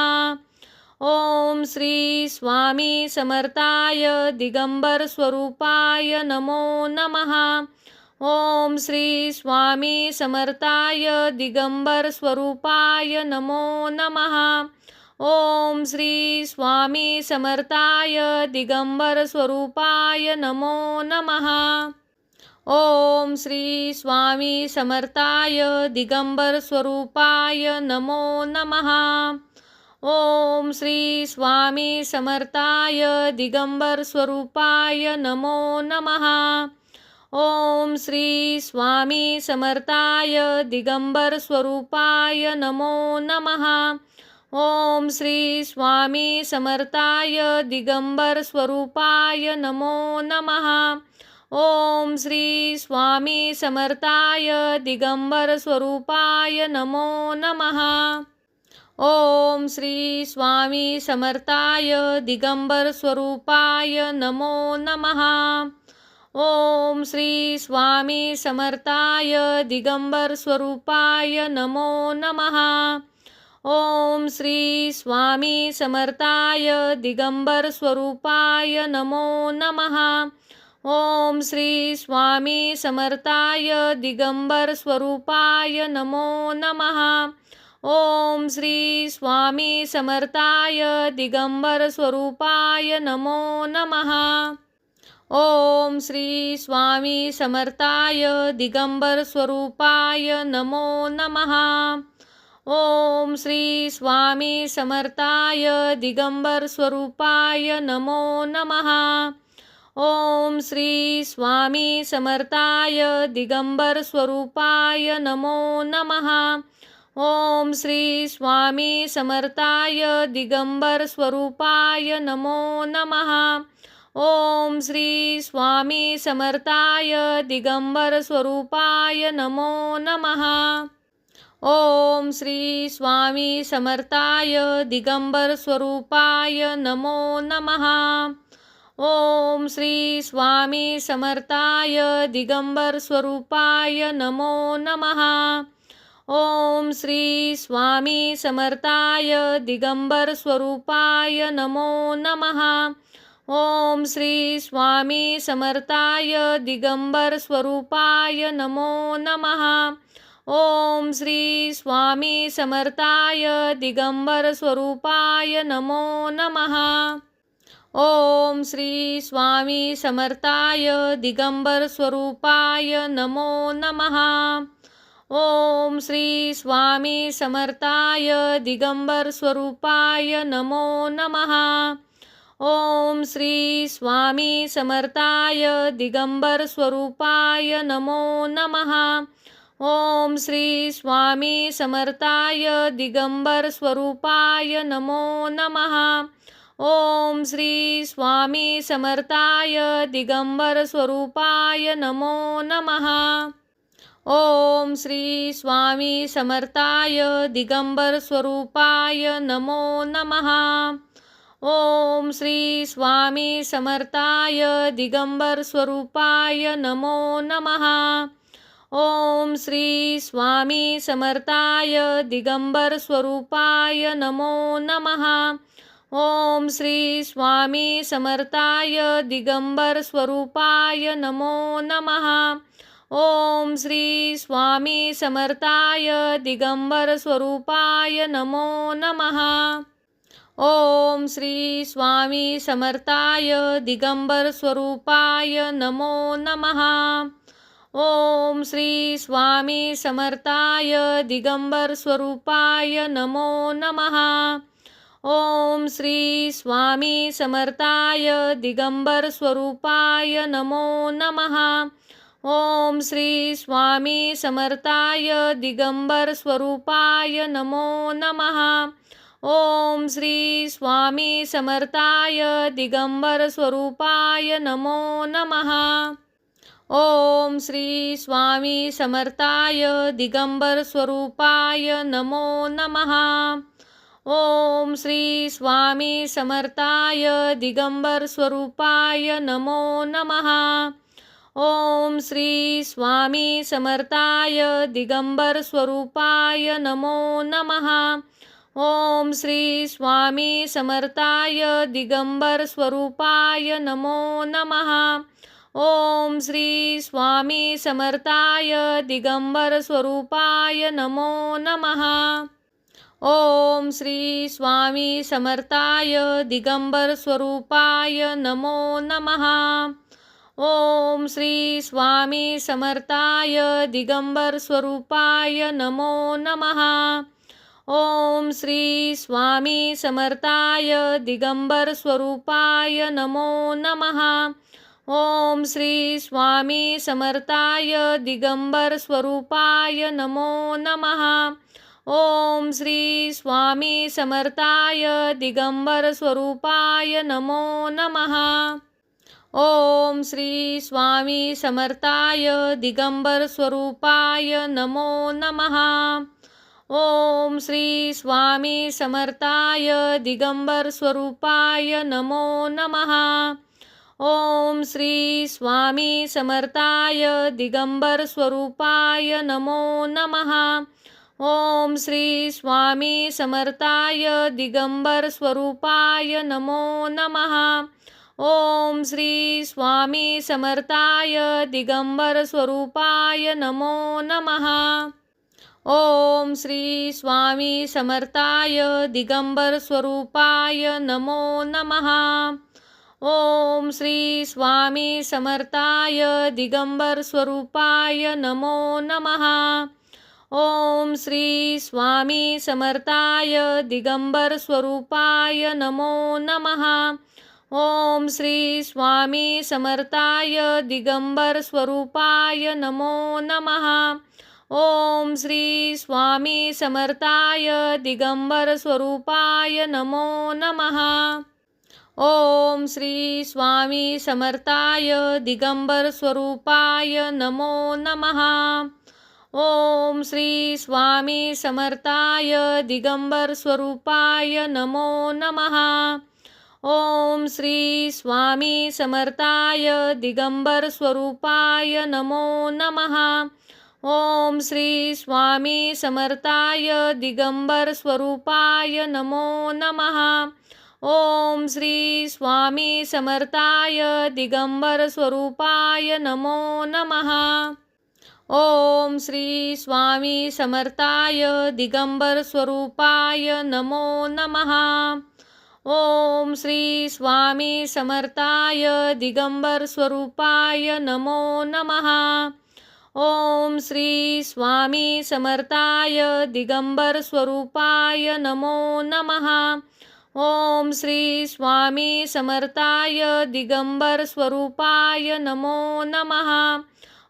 ओम श्री स्वामी समर्थाय दिगंबर स्वरूपाय नमो नमः। ओम श्री स्वामी समर्थाय दिगंबर स्वरूपाय नमो नमः। ओम श्री स्वामी समर्थाय दिगंबर स्वरूपाय नमो नमः। ओम श्री स्वामी समर्थाय दिगंबर स्वरूपाय नमो नमः। ओम श्री स्वामी समर्थाय दिगंबर स्वरूपाय नमो नमः। ओम श्री स्वामी समर्थाय दिगंबर स्वरूपाय नमो नमः। ओम श्री स्वामी समर्थाय दिगंबर स्वरूपाय नमो नमः। ओम श्री स्वामी समर्थाय दिगंबर स्वरूपाय नमो नमः। ओम श्री स्वामी समर्थाय दिगंबर स्वरूपाय नमो नमः। ओम श्री स्वामी समर्थाय दिगंबर स्वरूपाय नमो नमः। ओम श्री स्वामी समर्थाय दिगंबर स्वरूपाय नमो नमः। ओम श्री स्वामी समर्थाय दिगंबर स्वरूपाय नमो नमः। ओम श्री स्वामी समर्थाय दिगंबर स्वरूपाय नमो नमः। ओम श्री स्वामी समर्थाय दिगंबर स्वरूपाय नमो नमः। ओम श्री स्वामी समर्थाय दिगंबर स्वरूपाय नमो नमः। ओम श्री स्वामी समर्थाय दिगंबर स्वरूपाय नमो नमः। ओम श्री स्वामी समर्थाय दिगंबर स्वरूपाय नमो नमः। ओम श्री स्वामी समर्थाय दिगंबर स्वरूपाय नमो नमः। ओम श्री स्वामी समर्थाय दिगंबर स्वरूपाय नमो नमः। ओम श्री स्वामी समर्थाय दिगंबर स्वरूपाय नमो नमः। ओम श्री स्वामी समर्थाय दिगंबर स्वरूपाय नमो नमः। ओम श्री स्वामी समर्थाय दिगंबर स्वरूपाय नमो नमः। ओम श्री स्वामी समर्थाय दिगंबर स्वरूपाय नमो नमः। ओम श्री स्वामी समर्थाय दिगंबर स्वरूपाय नमो नमः। ओम श्री स्वामी समर्थाय दिगंबर स्वरूपाय नमो नमः। ओम श्री स्वामी समर्थाय दिगंबर स्वरूपाय नमो नमः। ओम श्री स्वामी समर्थाय दिगंबर स्वरूपाय नमो नमः। ओम श्री स्वामी समर्थाय दिगंबर स्वरूपाय नमो नमः। ओम श्री स्वामी समर्थाय दिगंबर स्वरूपाय नमो नमः। ओम श्री स्वामी समर्थाय दिगंबर स्वरूपाय नमो नमः। ओम श्री स्वामी समर्थाय दिगंबर स्वरूपाय नमो नमः। ओम श्री स्वामी समर्थाय दिगंबर स्वरूपाय नमो नमः। ओम श्री स्वामी समर्थाय दिगंबर स्वरूपाय नमो नमः। ओम श्री स्वामी समर्थाय दिगंबर स्वरूपाय नमो नमः। ओम श्री स्वामी समर्थाय दिगंबर स्वरूपाय नमो नमः। ओम श्री स्वामी समर्थाय दिगंबर स्वरूपाय नमो नमः। ओम श्री स्वामी समर्थाय दिगंबर स्वरूपाय नमो नमः। ओम श्री स्वामी समर्थाय दिगंबर स्वरूपाय नमो नमः। ओम श्री स्वामी समर्थाय दिगंबर स्वरूपाय नमो नमः। ओम श्री स्वामी समर्थाय दिगंबर स्वरूपाय नमो नमः। ओम श्री स्वामी समर्थाय दिगंबर स्वरूपाय नमो नमः। ओम श्री स्वामी समर्थाय दिगंबर स्वरूपाय नमो नमः। ओम श्री स्वामी समर्थाय दिगंबर स्वरूपाय नमो नमः। ओम श्री स्वामी समर्थाय दिगंबर स्वरूपाय नमो नमः। ओम श्री स्वामी समर्थाय दिगंबर स्वरूपाय नमो नमः। ओम श्री स्वामी समर्थाय दिगंबर स्वरूपाय नमो नमः। ओम श्री स्वामी समर्थाय दिगंबर स्वरूपाय नमो नमः। ओम श्री स्वामी समर्थाय दिगंबर स्वरूपाय नमो नमः। ओम श्री स्वामी समर्थाय दिगंबर स्वरूपाय नमो नमः। ओम श्री स्वामी समर्थाय दिगंबर स्वरूपाय नमो नमः। ओम श्री स्वामी समर्थाय दिगंबर स्वरूपाय नमो नमः। ओम श्री स्वामी समर्थाय दिगंबर स्वरूपाय नमो नमः। ओम श्री स्वामी समर्थाय दिगंबर स्वरूपाय नमो नमः। ओम श्री स्वामी समर्थाय दिगंबर स्वरूपाय नमो नमः। ओम श्री स्वामी समर्थाय दिगंबर स्वरूपाय नमो नमः। ओम श्री स्वामी समर्थाय दिगंबर स्वरूपाय नमो नमः। ओम श्री स्वामी समर्थाय दिगंबर स्वरूपाय नमो नमः। ओम श्री स्वामी समर्थाय दिगंबर स्वरूपाय नमो नमः। ओम श्री स्वामी समर्थाय दिगंबर स्वरूपाय नमो नमः। ओम श्री स्वामी समर्थाय दिगंबर स्वरूपाय नमो नमः। ओम श्री स्वामी समर्थाय दिगंबर स्वरूपाय नमो नमः। ओम श्री स्वामी समर्थाय दिगंबर स्वरूपाय नमो नमः। ओम श्री स्वामी समर्थाय दिगंबर स्वरूपाय नमो नमः। ओम श्री स्वामी समर्थाय दिगंबर स्वरूपाय नमो नमः। ओम श्री स्वामी समर्थाय दिगंबर स्वरूपाय नमो नमः। ओम श्री स्वामी समर्थाय दिगंबर स्वरूपाय नमो नमः। ओम श्री स्वामी समर्थाय दिगंबर स्वरूपाय नमो नमः।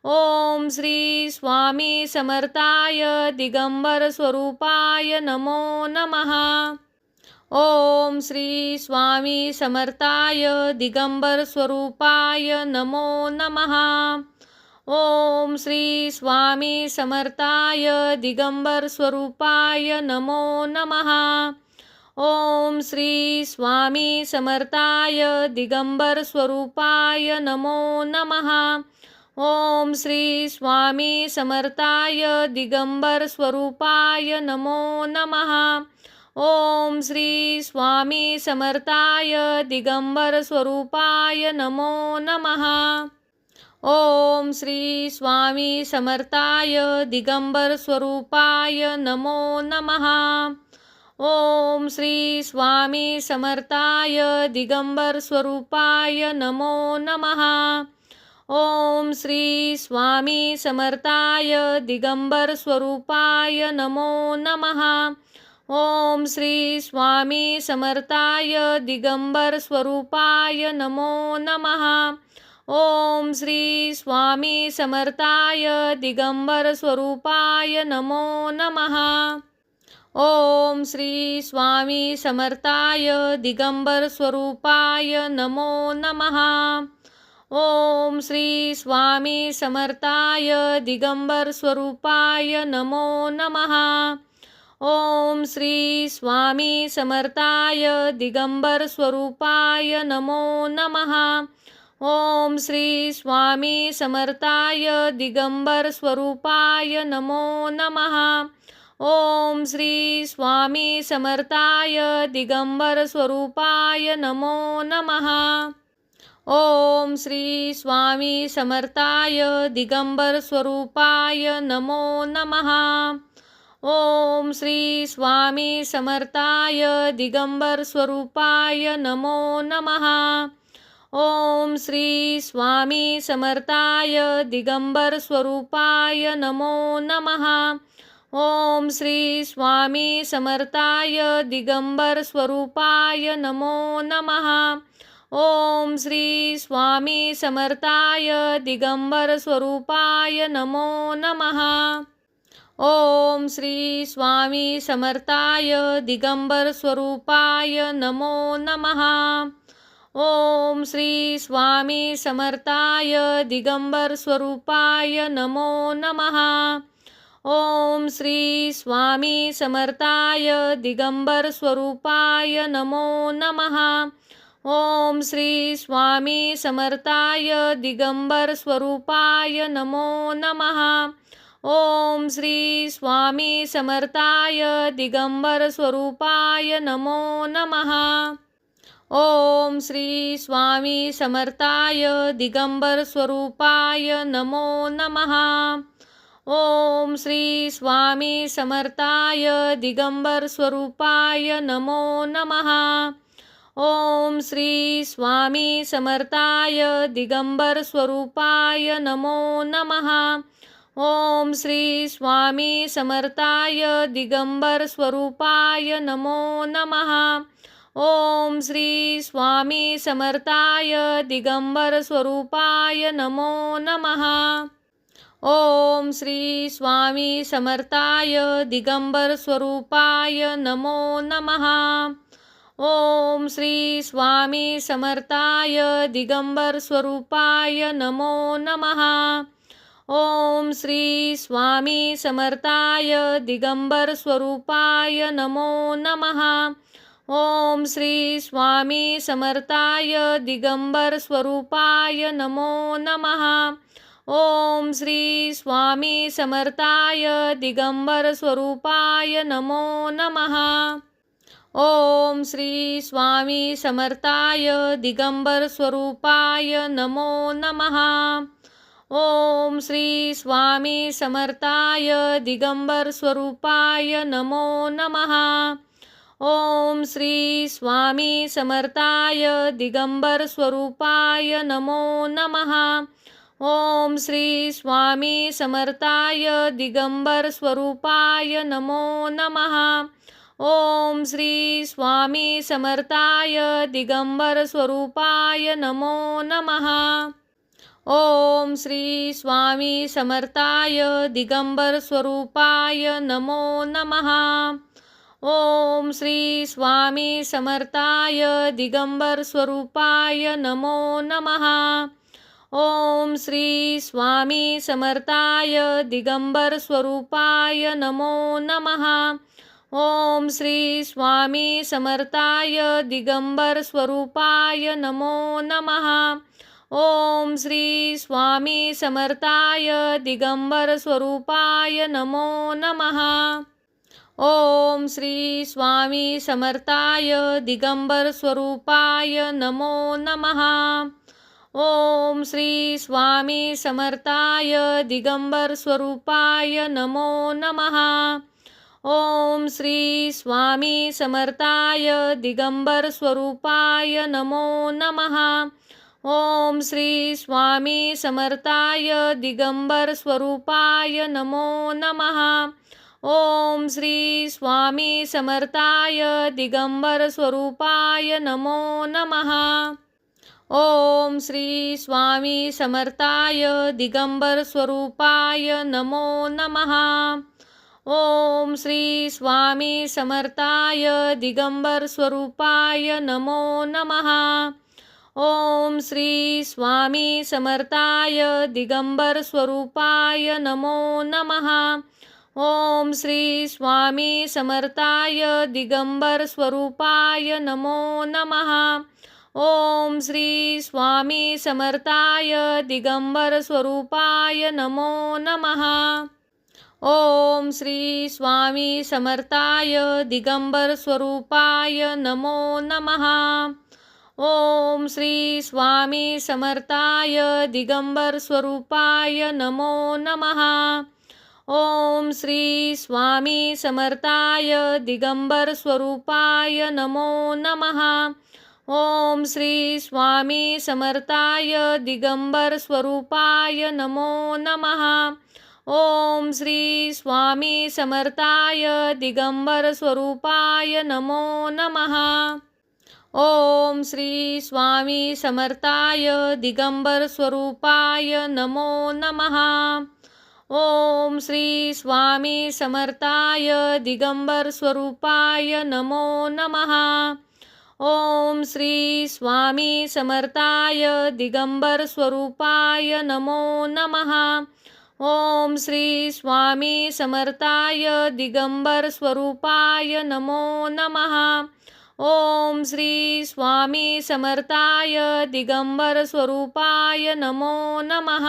ओम श्री स्वामी समर्थाय दिगंबर स्वरूपाय नमो नमः। ओम श्री स्वामी समर्थाय दिगंबर स्वरूपाय नमो नमः। ओम श्री स्वामी समर्थाय दिगंबर स्वरूपाय नमो नमः। ओम श्री स्वामी समर्थाय दिगंबर स्वरूपाय नमो नमः। ओम श्री स्वामी समर्थाय दिगंबर स्वरूपाय नमो नमः। ओम श्री स्वामी समर्थाय दिगंबर स्वरूपाय नमो नमः। ओम श्री स्वामी समर्थाय दिगंबर स्वरूपाय नमो नमः। ओम श्री स्वामी समर्थाय दिगंबर स्वरूपाय नमो नमः। ओम श्री स्वामी समर्थाय दिगंबर स्वरूपाय नमो नमः। ओम श्री स्वामी समर्थाय दिगंबर स्वरूपाय नमो नमः। ओम श्री स्वामी समर्थाय दिगंबर स्वरूपाय नमो नमः। ओम श्री स्वामी समर्थाय दिगंबर स्वरूपाय नमो नमः। ओम श्री स्वामी समर्थाय दिगंबर स्वरूपाय नमो नमः। ओम श्री स्वामी समर्थाय दिगंबर स्वरूपाय नमो नमः। ओम श्री स्वामी समर्थाय दिगंबर स्वरूपाय नमो नमः। ओम श्री स्वामी समर्थाय दिगंबर स्वरूपाय नमो नमः। ओम श्री स्वामी समर्थाय दिगंबर स्वरूपाय नमो नमः। ओम श्री स्वामी समर्थाय दिगंबर स्वरूपाय नमो नमः। ओम श्री स्वामी समर्थाय दिगंबर स्वरूपाय नमो नमः। ओम श्री स्वामी समर्थाय दिगंबर स्वरूपाय नमो नमः। ओम श्री स्वामी समर्थाय दिगंबर स्वरूपाय नमो नमः। ओम श्री स्वामी समर्थाय दिगंबर स्वरूपाय नमो नमः। ओम श्री स्वामी समर्थाय दिगंबर स्वरूपाय नमो नमः। ओम श्री स्वामी समर्थाय दिगंबर स्वरूपाय नमो नमः। ओम श्री स्वामी समर्थाय दिगंबर स्वरूपाय नमो नमः। ओम श्री स्वामी समर्थाय दिगंबर स्वरूपाय नमो नमः। ओम श्री स्वामी समर्थाय दिगंबर स्वरूपाय नमो नमः। ओम श्री स्वामी समर्थाय दिगंबर स्वरूपाय नमो नमः। ओम श्री स्वामी समर्थाय दिगंबर स्वरूपाय नमो नमः। ओम श्री स्वामी समर्थाय दिगंबर स्वरूपाय नमो नमः। ओम श्री स्वामी समर्थाय दिगंबर स्वरूपाय नमो नमः। ओम श्री स्वामी समर्थाय दिगंबर स्वरूपाय नमो नमः। ओम श्री स्वामी समर्थाय दिगंबर स्वरूपाय नमो नमः। ओम श्री स्वामी समर्थाय दिगंबर स्वरूपाय नमो नमः। ओम श्री स्वामी समर्थाय दिगंबर स्वरूपाय नमो नमः। ओम श्री स्वामी समर्थाय दिगंबर स्वरूपाय नमो नमः। ओम श्री स्वामी समर्थाय दिगंबर स्वरूपाय नमो नमः। ओम श्री स्वामी समर्थाय दिगंबर स्वरूपाय नमो नमः। ओम श्री स्वामी समर्थाय दिगंबर स्वरूपाय नमो नमः। ओम श्री स्वामी समर्थाय दिगंबर स्वरूपाय नमो नमः। ओम श्री स्वामी समर्थाय दिगंबर स्वरूपाय नमो नमः। ओम श्री स्वामी समर्थाय दिगंबर स्वरूपाय नमो नमः। ओम श्री स्वामी समर्थाय दिगंबर स्वरूपाय नमो नमः। ओम श्री स्वामी समर्थाय दिगंबर स्वरूपाय नमो नमः। ओम श्री स्वामी समर्थाय दिगंबर स्वरूपाय नमो नमः। ओम श्री स्वामी समर्थाय दिगंबर स्वरूपाय नमो नमः। ओम श्री स्वामी समर्थाय दिगंबर स्वरूपाय नमो नमः। ओम श्री स्वामी समर्थाय दिगंबर स्वरूपाय नमो नमः। ओम श्री स्वामी समर्थाय दिगंबर स्वरूपाय नमो नमः। ओम श्री स्वामी समर्थाय दिगंबर स्वरूपाय नमो नमः। ओम श्री स्वामी समर्थाय दिगंबर स्वरूपाय नमो नमः। ओम श्री स्वामी समर्थाय दिगंबर स्वरूपाय नमो नमः। ओम श्री स्वामी समर्थाय दिगंबर स्वरूपाय नमो नमः। ओम श्री स्वामी समर्थाय दिगंबर स्वरूपाय नमो नमः। ओम श्री स्वामी समर्थाय दिगंबर स्वरूपाय नमो नमः। ओम श्री स्वामी समर्थाय दिगंबर स्वरूपाय नमो नमः। ओम श्री स्वामी समर्थाय दिगंबर स्वरूपाय नमो नमः। ओम श्री स्वामी समर्थाय दिगंबर स्वरूपाय नमो नमः। ओम श्री स्वामी समर्थाय दिगंबर स्वरूपाय नमो नमः। ओम श्री स्वामी समर्थाय दिगंबर स्वरूपाय नमो नमः। ओम श्री स्वामी समर्थाय दिगंबर स्वरूपाय नमो नमः। ओम श्री स्वामी समर्थाय दिगंबर स्वरूपाय नमो नमः। ओम श्री स्वामी समर्थाय दिगंबर स्वरूपाय नमो नमः। ओम श्री स्वामी समर्थाय दिगंबर स्वरूपाय नमो नमः। ओम श्री स्वामी समर्थाय दिगंबर स्वरूपाय नमो नमः। ओम श्री स्वामी समर्थाय दिगंबर स्वरूपाय नमो नमः।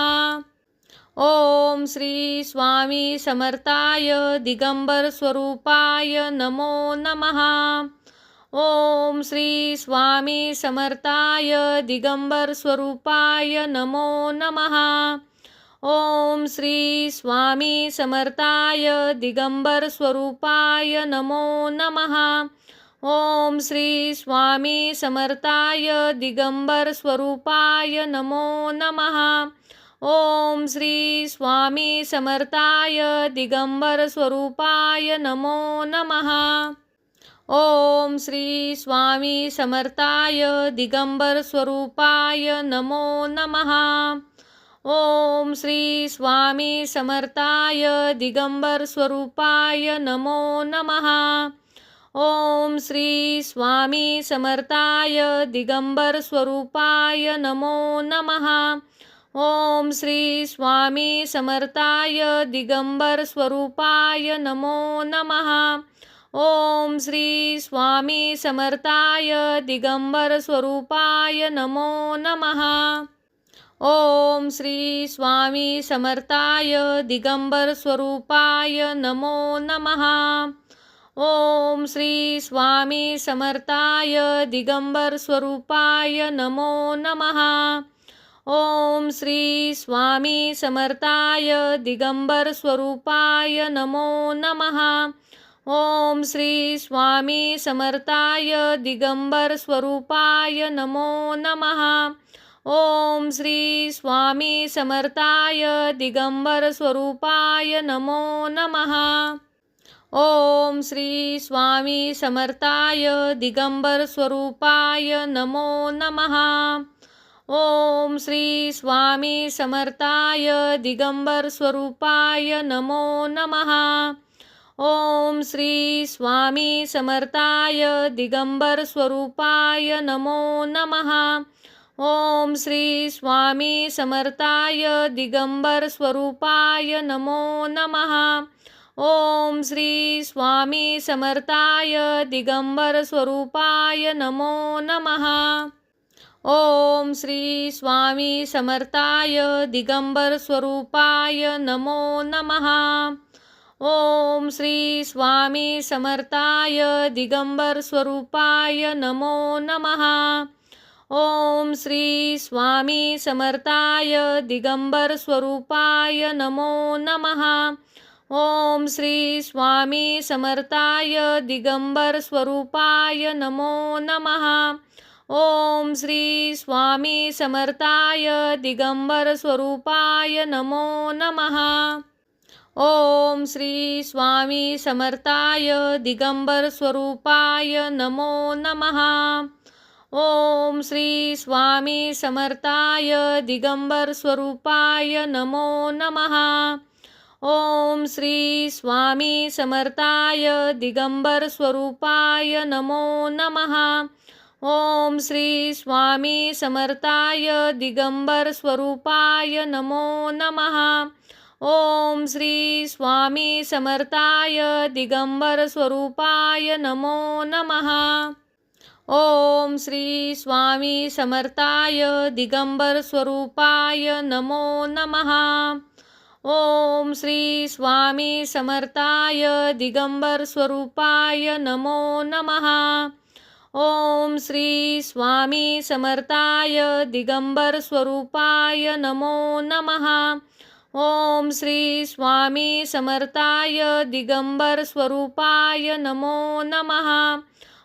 ओम श्री स्वामी समर्थाय दिगंबर स्वरूपाय नमो नमः। ओम श्री स्वामी समर्थाय दिगंबर स्वरूपाय नमो नमः। ओम श्री स्वामी समर्थाय दिगंबर स्वरूपाय नमो नमः। ओम श्री स्वामी समर्थाय दिगंबर स्वरूपाय नमो नमः। ओम श्री स्वामी समर्थाय दिगंबर स्वरूपाय नमो नमः। ओम श्री स्वामी समर्थाय दिगंबर स्वरूपाय नमो नमः। ओम श्री स्वामी समर्थाय दिगंबर स्वरूपाय नमो नमः। ओम श्री स्वामी समर्थाय दिगंबर स्वरूपाय नमो नमः। ओम श्री स्वामी समर्थाय दिगंबर स्वरूपाय नमो नमः। ओम श्री स्वामी समर्थाय दिगंबर स्वरूपाय नमो नमः। ओम श्री स्वामी समर्थाय दिगंबर स्वरूपाय नमो नमः। ओम श्री स्वामी समर्थाय दिगंबर स्वरूपाय नमो नमः। ओम श्री स्वामी समर्थाय दिगंबर स्वरूपाय नमो नमः। ओम श्री स्वामी समर्थाय दिगंबर स्वरूपाय नमो नमः। ओम श्री स्वामी समर्थाय दिगंबर स्वरूपाय नमो नमः। ओम श्री स्वामी समर्थाय दिगंबर स्वरूपाय नमो नमः। ओम श्री स्वामी समर्थाय दिगंबर स्वरूपाय नमो नमः। ओम श्री स्वामी समर्थाय दिगंबर स्वरूपाय नमो नमः। ओम श्री स्वामी समर्थाय दिगंबर स्वरूपाय नमो नमः। ओम श्री स्वामी समर्थाय दिगंबर स्वरूपाय नमो नमः। ओम श्री स्वामी समर्थाय दिगंबर स्वरूपाय नमो नमः। ओम श्री स्वामी समर्थाय दिगंबर स्वरूपाय नमो नमः। ओम श्री स्वामी समर्थाय दिगंबर स्वरूपाय नमो नमः। ओम श्री स्वामी समर्थाय दिगंबर स्वरूपाय नमो नमः। ओम श्री स्वामी समर्थाय दिगंबर स्वरूपाय नमो नमः। ओम श्री स्वामी समर्थाय दिगंबर स्वरूपाय नमो नमः। ओम श्री स्वामी समर्थाय दिगंबर स्वरूपाय नमो नमः। ओम श्री स्वामी समर्थाय दिगंबर स्वरूपाय नमो नमः। ओम श्री स्वामी समर्थाय दिगंबर स्वरूपाय नमो नमः। ओम श्री स्वामी समर्थाय दिगंबर स्वरूपाय नमो नमः। ओम श्री स्वामी समर्थाय दिगंबर स्वरूपाय नमो नमः। ओम श्री स्वामी समर्थाय दिगंबर स्वरूपाय नमो नमः। ओम श्री स्वामी समर्थाय दिगंबर स्वरूपाय नमो नमः। ओम श्री स्वामी समर्थाय दिगंबर स्वरूपाय नमो नमः।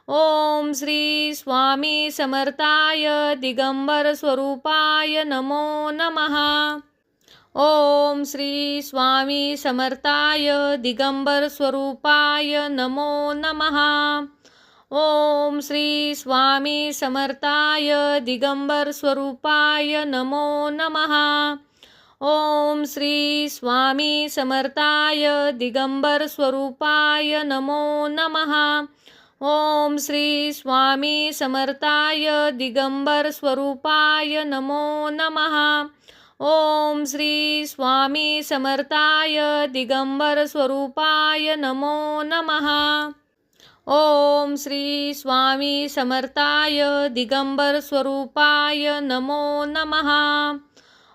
ओम श्री स्वामी समर्थाय दिगंबर स्वरूपाय नमो नमः। ओम श्री स्वामी समर्थाय दिगंबर स्वरूपाय नमो नमः। ओम श्री स्वामी समर्थाय दिगंबर स्वरूपाय नमो नमः। ओम श्री स्वामी समर्थाय दिगंबर स्वरूपाय नमो नमः। ओम श्री स्वामी समर्थाय दिगंबर स्वरूपाय नमो नमः। ओम श्री स्वामी समर्थाय दिगंबर स्वरूपाय नमो नमः। ओम श्री स्वामी समर्थाय दिगंबर स्वरूपाय नमो नमः।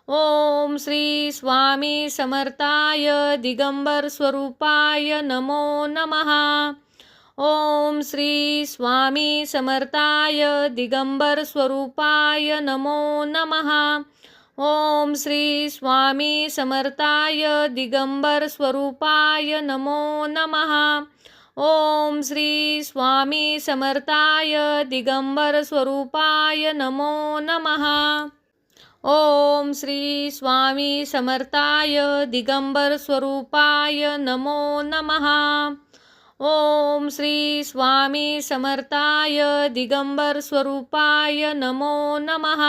ओम श्री स्वामी समर्थाय दिगंबर स्वरूपाय नमो नमः। ओम श्री स्वामी समर्थाय दिगंबर स्वरूपाय नमो नमः। ओम श्री स्वामी समर्थाय दिगंबर स्वरूपाय नमो नमः। ओम श्री स्वामी समर्थाय दिगंबर स्वरूपाय नमो नमः। ओम श्री स्वामी समर्थाय दिगंबर स्वरूपाय नमो नमः। ओम श्री स्वामी समर्थाय दिगंबर स्वरूपाय नमो नमः।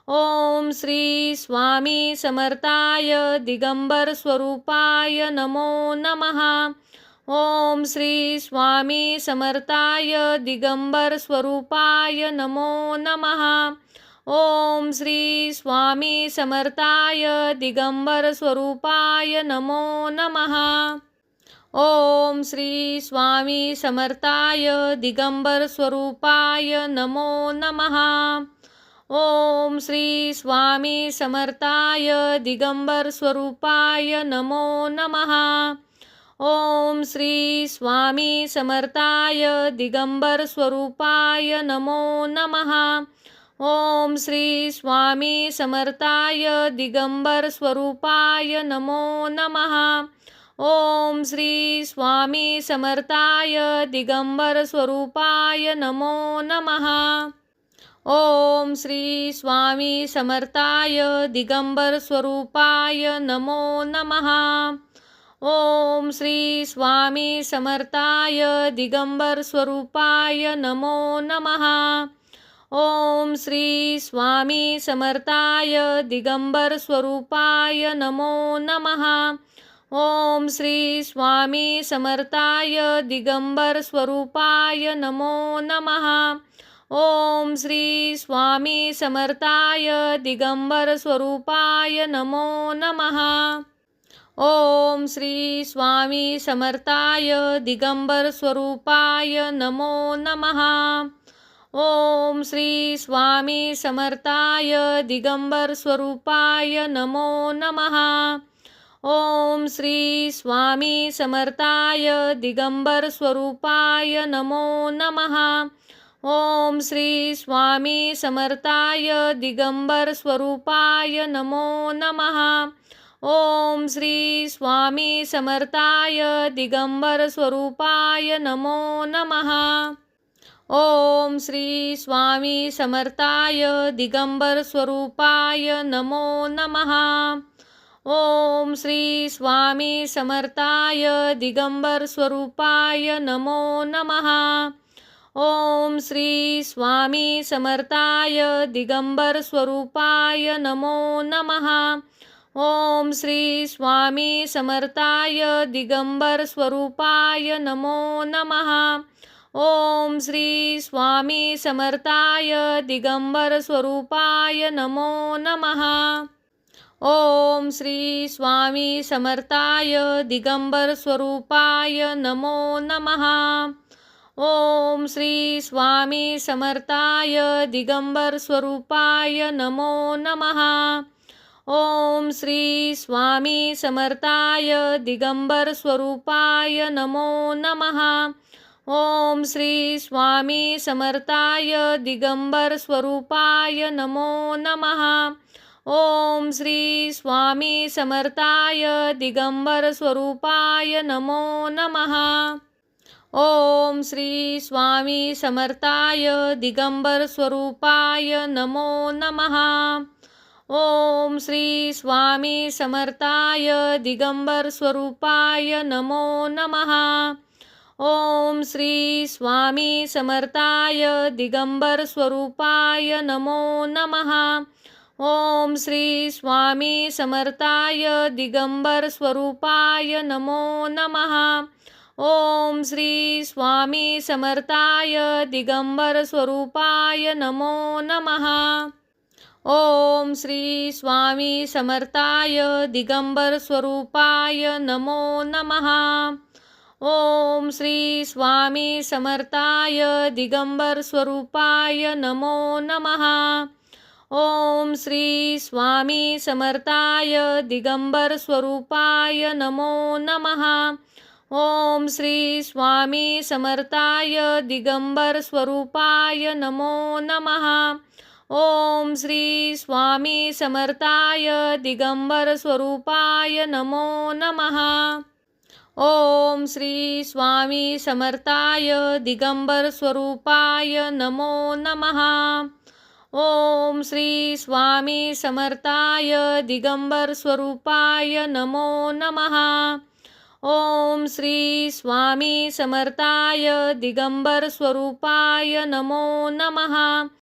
ओम श्री स्वामी समर्थाय दिगंबर स्वरूपाय नमो नमः। ओम श्री स्वामी समर्थाय दिगंबर स्वरूपाय नमो नमः। ओम श्री स्वामी समर्थाय दिगंबर स्वरूपाय नमो नमः। ओम श्री स्वामी समर्थाय दिगंबर स्वरूपाय नमो नमः। ओम श्री स्वामी समर्थाय दिगंबर स्वरूपाय नमो नमः। ओम श्री स्वामी समर्थाय दिगंबर स्वरूपाय नमो नमः। ओम श्री स्वामी समर्थाय दिगंबर स्वरूपाय नमो नमः। ओम श्री स्वामी समर्थाय दिगंबर स्वरूपाय नमो नमः। ओम श्री स्वामी समर्थाय दिगंबर स्वरूपाय नमो नमः। ओम श्री स्वामी समर्थाय दिगंबर स्वरूपाय नमो नमः। ओम श्री स्वामी समर्थाय दिगंबर स्वरूपाय नमो नमः। ओम श्री स्वामी समर्थाय दिगंबर स्वरूपाय नमो नमः। ओम श्री स्वामी समर्थाय दिगंबर स्वरूपाय नमो नमः। ओम श्री स्वामी समर्थाय दिगंबर स्वरूपाय नमो नमः। ओम श्री स्वामी समर्थाय दिगंबर स्वरूपाय नमो नमः। ओम श्री स्वामी समर्थाय दिगंबर स्वरूपाय नमो नमः। ओम श्री स्वामी समर्थाय दिगंबर स्वरूपाय नमो नमः। ओम श्री स्वामी समर्थाय दिगंबर स्वरूपाय नमो नमः। ओम श्री स्वामी समर्थाय दिगंबर स्वरूपाय नमो नमः। ओम श्री स्वामी समर्थाय दिगंबर स्वरूपाय नमो नमः। ओम श्री स्वामी समर्थाय दिगंबर स्वरूपाय नमो नमः। ओम श्री स्वामी समर्थाय दिगंबर स्वरूपाय नमो नमः। ओम श्री स्वामी समर्थाय दिगंबर स्वरूपाय नमो नमः। ओम श्री स्वामी समर्थाय दिगंबर स्वरूपाय नमो नमः। ओम श्री स्वामी समर्थाय दिगंबर स्वरूपाय नमो नमः। ओम श्री स्वामी समर्थाय दिगंबर स्वरूपाय नमो नमः। ओम श्री स्वामी समर्थाय दिगंबर स्वरूपाय नमो नमः। ओम श्री स्वामी समर्थाय दिगंबर स्वरूपाय नमो नमः। ओम श्री स्वामी समर्थाय दिगंबर स्वरूपाय नमो नमः। ओम श्री स्वामी समर्थाय दिगंबर स्वरूपाय नमो नमः। ओम श्री स्वामी समर्थाय दिगंबर स्वरूपाय नमो नमः। ओम श्री स्वामी समर्थाय दिगंबर स्वरूपाय नमो नमः। ओम श्री स्वामी समर्थाय दिगंबर स्वरूपाय नमो नमः। ओम श्री स्वामी समर्थाय दिगंबर स्वरूपाय नमो नमः। ओम श्री स्वामी समर्थाय दिगंबर स्वरूपाय नमो नमः। ओम श्री स्वामी समर्थाय दिगंबर स्वरूपाय नमो नमः। ओम श्री स्वामी समर्थाय दिगंबर स्वरूपाय नमो नमः। ओम श्री स्वामी समर्थाय दिगंबर स्वरूपाय नमो नमः। ओम श्री स्वामी समर्थाय दिगंबर स्वरूपाय नमो नमः। ओम श्री स्वामी समर्थाय दिगंबर स्वरूपाय नमो नमः। ओम श्री स्वामी समर्थाय दिगंबर स्वरूपाय नमो नमः।